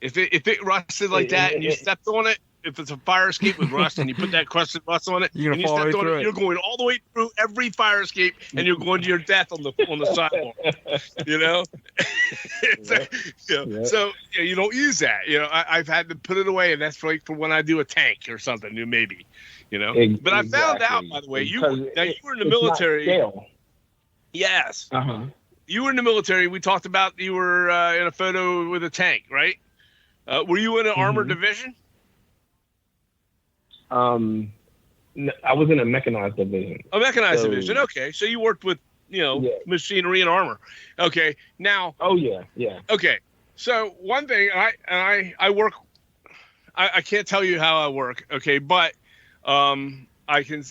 If it rusted like that and you stepped on it, if it's a fire escape with rust and you put that crusted rust on it, you're and you stepped on it, you're going all the way through every fire escape, and you're going to your death on the sidewalk. So you don't use that. I've had to put it away, and that's for when I do a tank or something, maybe. But I found out, by the way, you were in the military. Yes. You were in the military. We talked about you were in a photo with a tank, right? Were you in an armored division? I was in a mechanized division. A mechanized division. Okay, so you worked with machinery and armor. Okay, now. Oh yeah. Okay, so one thing I work. I can't tell you how I work. Okay, but all I can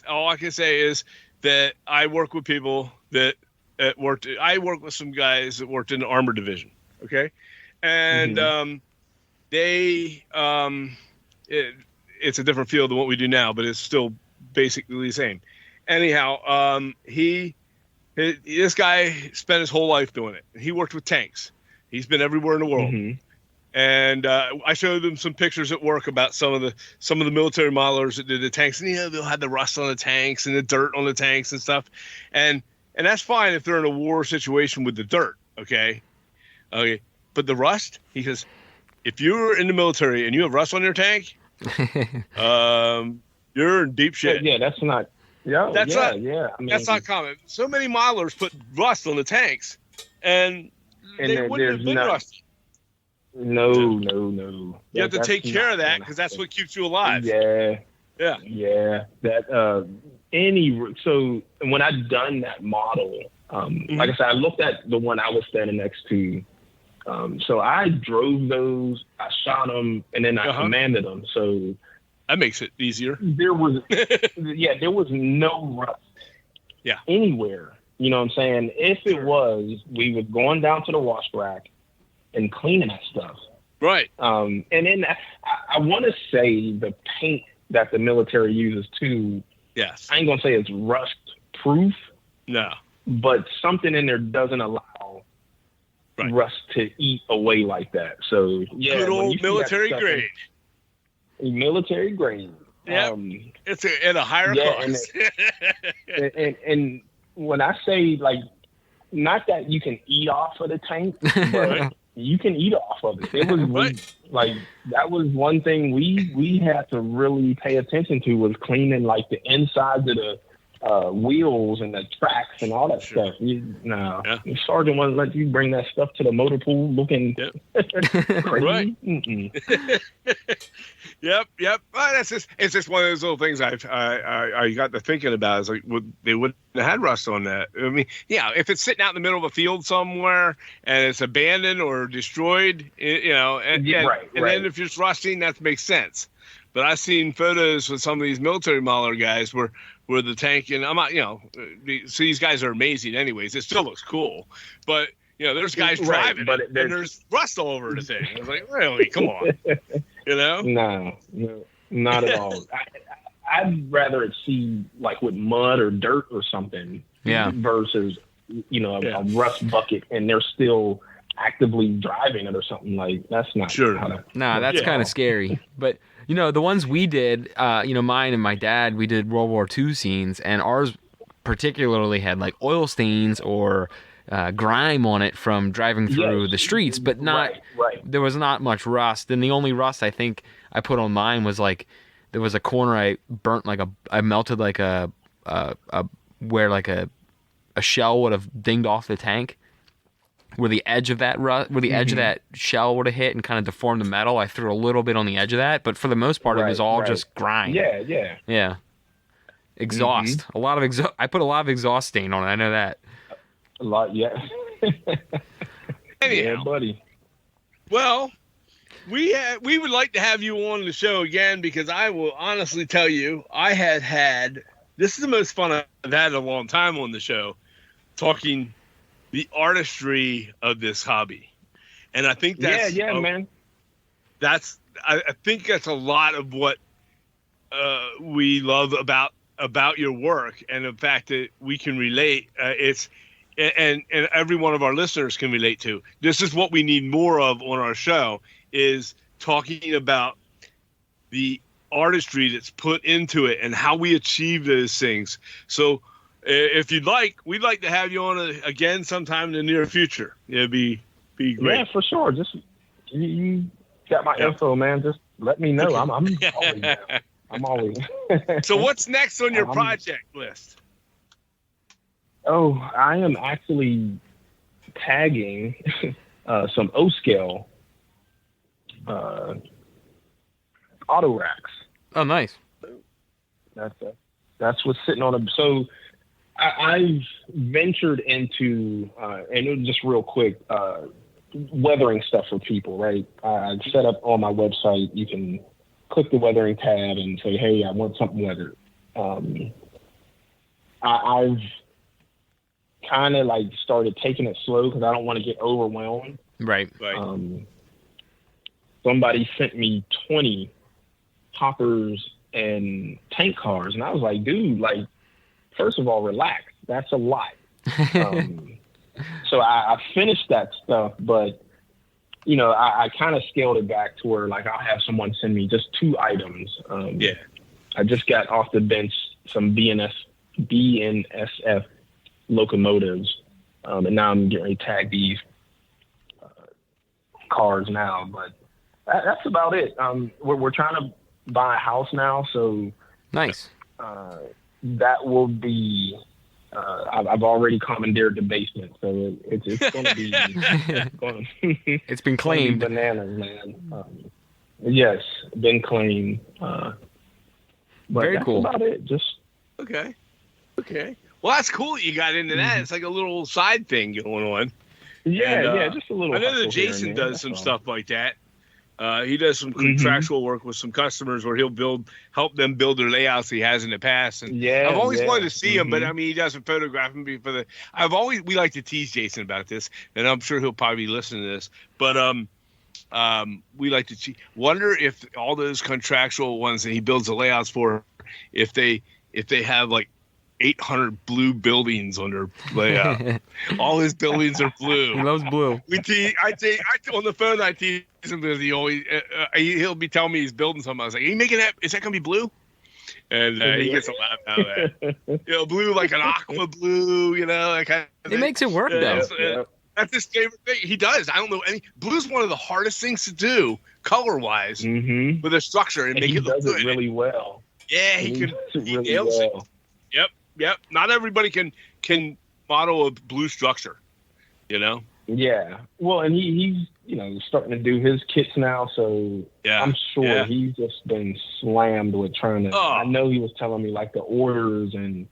say is that I work with people that worked. I work with some guys that worked in the armor division. Okay, and they it's a different field than what we do now, but it's still basically the same. Anyhow, this guy spent his whole life doing it. He worked with tanks. He's been everywhere in the world. And I showed them some pictures at work about some of the military modelers that did the tanks, and they'll have the rust on the tanks and the dirt on the tanks and stuff, and that's fine if they're in a war situation with the dirt, okay. But the rust, he says, if you're in the military and you have rust on your tank, you're in deep shit. Yeah, that's not. Yeah, that's not. I mean, that's not common. So many modelers put rust on the tanks, and they wouldn't have been rusty. No. You have to take care of that because that's what keeps you alive. Yeah. That so when I done that model, like I said, I looked at the one I was standing next to. So I drove those, I shot them, and then I commanded them. So that makes it easier. There was no rust. Yeah. Anywhere. You know what I'm saying? If it was, we was going down to the wash rack and cleaning that stuff. Right. And then I want to say the paint that the military uses too. Yes. I ain't gonna say it's rust proof. No. But something in there doesn't allow rust to eat away like that. So yeah, good old military grade. Military grade. Yeah. It's at a higher cost. And when I say like, not that you can eat off of the tank, but you can eat off of it. It was like that was one thing we had to really pay attention to, was cleaning like the insides of the wheels and the tracks and all that stuff. The sergeant wouldn't let you bring that stuff to the motor pool looking crazy. Yep. Well, it's just one of those little things I got to thinking about. Is like, they wouldn't have had rust on that. I mean, if it's sitting out in the middle of a field somewhere and it's abandoned or destroyed, and then if it's rusting, that makes sense. But I've seen photos with some of these military modeler guys where the tank, and I'm not, so these guys are amazing anyways. It still looks cool, but there's guys driving it, and there's rust all over the thing. I was like, really? Come on, No, not at all. I'd rather it see like with mud or dirt or something, versus a rust bucket and they're still actively driving it or something. Like that's not that's kind of scary. But the ones we did, mine and my dad, we did World War II scenes, and ours particularly had like oil stains or grime on it from driving through the streets, but not. There was not much rust, and the only rust I think I put on mine was like there was a corner I burnt I melted like where like a shell would have dinged off the tank. Where the edge of that edge of that shell would have hit and kind of deformed the metal, I threw a little bit on the edge of that, but for the most part, it was all just grime. Yeah. Exhaust. A lot of exhaust. I put a lot of exhaust stain on it. I know that. A lot, yeah. Anyhow, yeah, buddy. Well, we would like to have you on the show again, because I will honestly tell you, this is the most fun I've had in a long time on the show, talking the artistry of this hobby. And I think that's man. I think that's a lot of what we love about your work, and the fact that we can relate. And every one of our listeners can relate to. This is what we need more of on our show, is talking about the artistry that's put into it and how we achieve those things. So if you'd like, we'd like to have you on again sometime in the near future. It'd be great. Yeah, for sure. Just you got my info, man. Just let me know. I'm always down. I'm always. So what's next on your project list? Oh, I am actually tagging some O-scale auto racks. Oh, nice. That's what's sitting on a. So I've ventured into, and just real quick, weathering stuff for people, right? I've set up on my website. You can click the weathering tab and say, hey, I want something weathered. I've kind of like started taking it slow because I don't want to get overwhelmed. Right. Somebody sent me 20 hoppers and tank cars, and I was like, dude, like, first of all, relax. That's a lot. So I finished that stuff, but you know, I kind of scaled it back to where like I'll have someone send me just 2 items. I just got off the bench some BNSF locomotives, and now I'm getting ready to tag these cars now. But that's about it. We're trying to buy a house now, so nice. That will be. I've already commandeered the basement, so it's going to be. It's been claimed. Bananas, man. Yes, been claimed. But very that's cool. About it. Just okay. Well, that's cool that you got into that. Mm-hmm. It's like a little side thing going on. Yeah, just a little. I know that Jason does some stuff like that. He does some contractual work with some customers where he'll help them build their layouts he has in the past. And I've always wanted to see him, but I mean, he doesn't photograph him we like to tease Jason about this, and I'm sure he'll probably be listening to this, but we like to wonder if all those contractual ones that he builds the layouts for, if they have like 800 blue buildings on their layout. All his buildings are blue. He loves blue. On the phone, I tease him because he always he'll be telling me he's building something. I was like, "Are you making that? Is that gonna be blue?" And he gets a laugh out of that. Blue like an aqua blue. That kind of thing. It makes it work though. That's his favorite thing. He does. I don't know any. Blue's one of the hardest things to do color wise with a structure and make it look good. He does it really well. Yeah, he nails it. Yep. Not everybody can model a blue structure, Yeah. Well, and he's starting to do his kits now, so I'm sure he's just been slammed with trying to. I know he was telling me like the orders and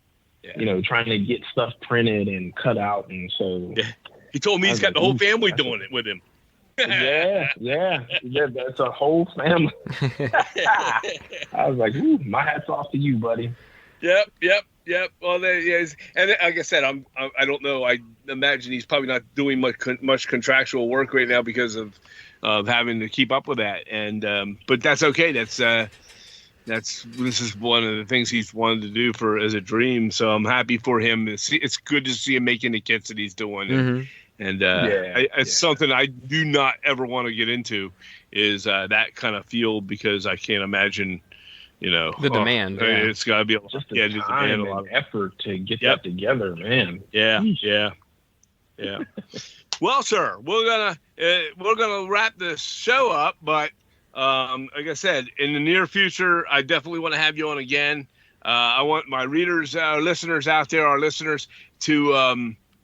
trying to get stuff printed and cut out, and so. Yeah. He told me he's got the whole family doing it with him. Yeah, that's a whole family. I was like, ooh, my hat's off to you, buddy. Yep. Well, there he is. And like I said, I don't know. I imagine he's probably not doing much contractual work right now because of having to keep up with that. And but that's okay. This is one of the things he's wanted to do as a dream. So I'm happy for him. It's good to see him making the kits that he's doing. And it's something I do not ever want to get into is that kind of field, because I can't imagine. The demand. It's got to be just the time and effort to get that together, man. Yeah. Well, sir, we're gonna wrap this show up, but like I said, in the near future, I definitely want to have you on again. I want my readers, our listeners out there, to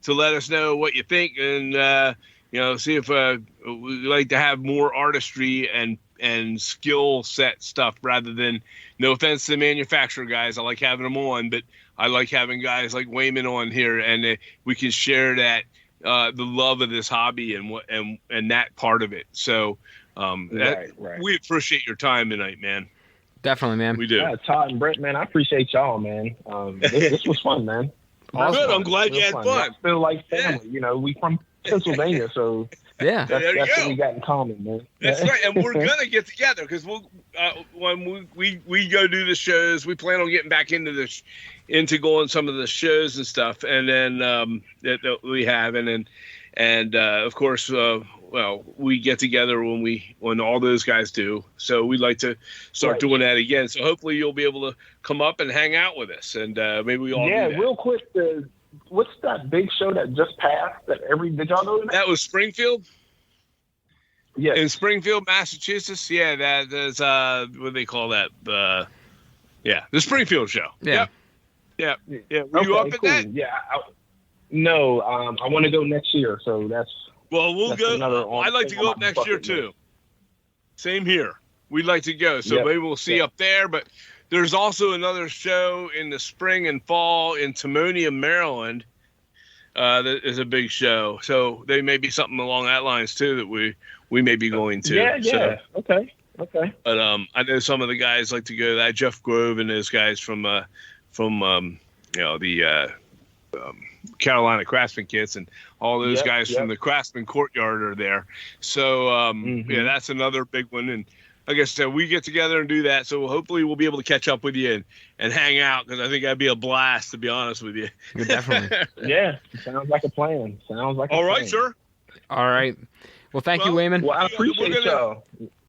let us know what you think, and see if we'd like to have more artistry and skill set stuff rather than, no offense to the manufacturer guys, I like having them on, but I like having guys like Wayman on here, and we can share that the love of this hobby and that part of it. So right. We appreciate your time tonight, man. Definitely, man. We do. Yeah, Todd and Brett, man, I appreciate y'all, man. This was fun, man. Awesome. Good. I'm glad you had fun. I feel like family. We Pennsylvania, so Yeah. that's There you what go. we got in common, man. That's right, and we're gonna get together because we'll when we go do the shows. We plan on getting back into into going some of the shows and stuff, and then that we have, and of course, well, we get together when all those guys do. So we'd like to start Right. doing that again. So hopefully you'll be able to come up and hang out with us, and maybe we all Yeah, do that. real quick, what's that big show that just passed? Did y'all know that? That was Springfield. Yes. In Springfield, Massachusetts, yeah, that is what do they call that? The Springfield show. Yeah. Yep. Yeah. Were you up at cool. that? Yeah. No, I want to go next year, so that's. Well, we'll That's go. another I'd like to thing go on up my next year bucket list. too. Same here. We'd like to go, so Yep. maybe we'll see Yep. up there. But there's also another show in the spring and fall in Timonium, Maryland. That is a big show, so there may be something along that lines too that we may be going to. Yeah. So, Okay. but I know some of the guys like to go to that. Jeff Grove and those guys from the Carolina Craftsman Kits and all those Yep, guys from the Craftsman Courtyard are there. So yeah, that's another big one. And like I said, we get together and do that. So hopefully we'll be able to catch up with you and hang out, because I think that'd be a blast, to be honest with you. Yeah, definitely. Yeah. Sounds like a plan. All right, sir. All right. Well, thank you, Well, Wayman. Well, I We're appreciate gonna- y'all.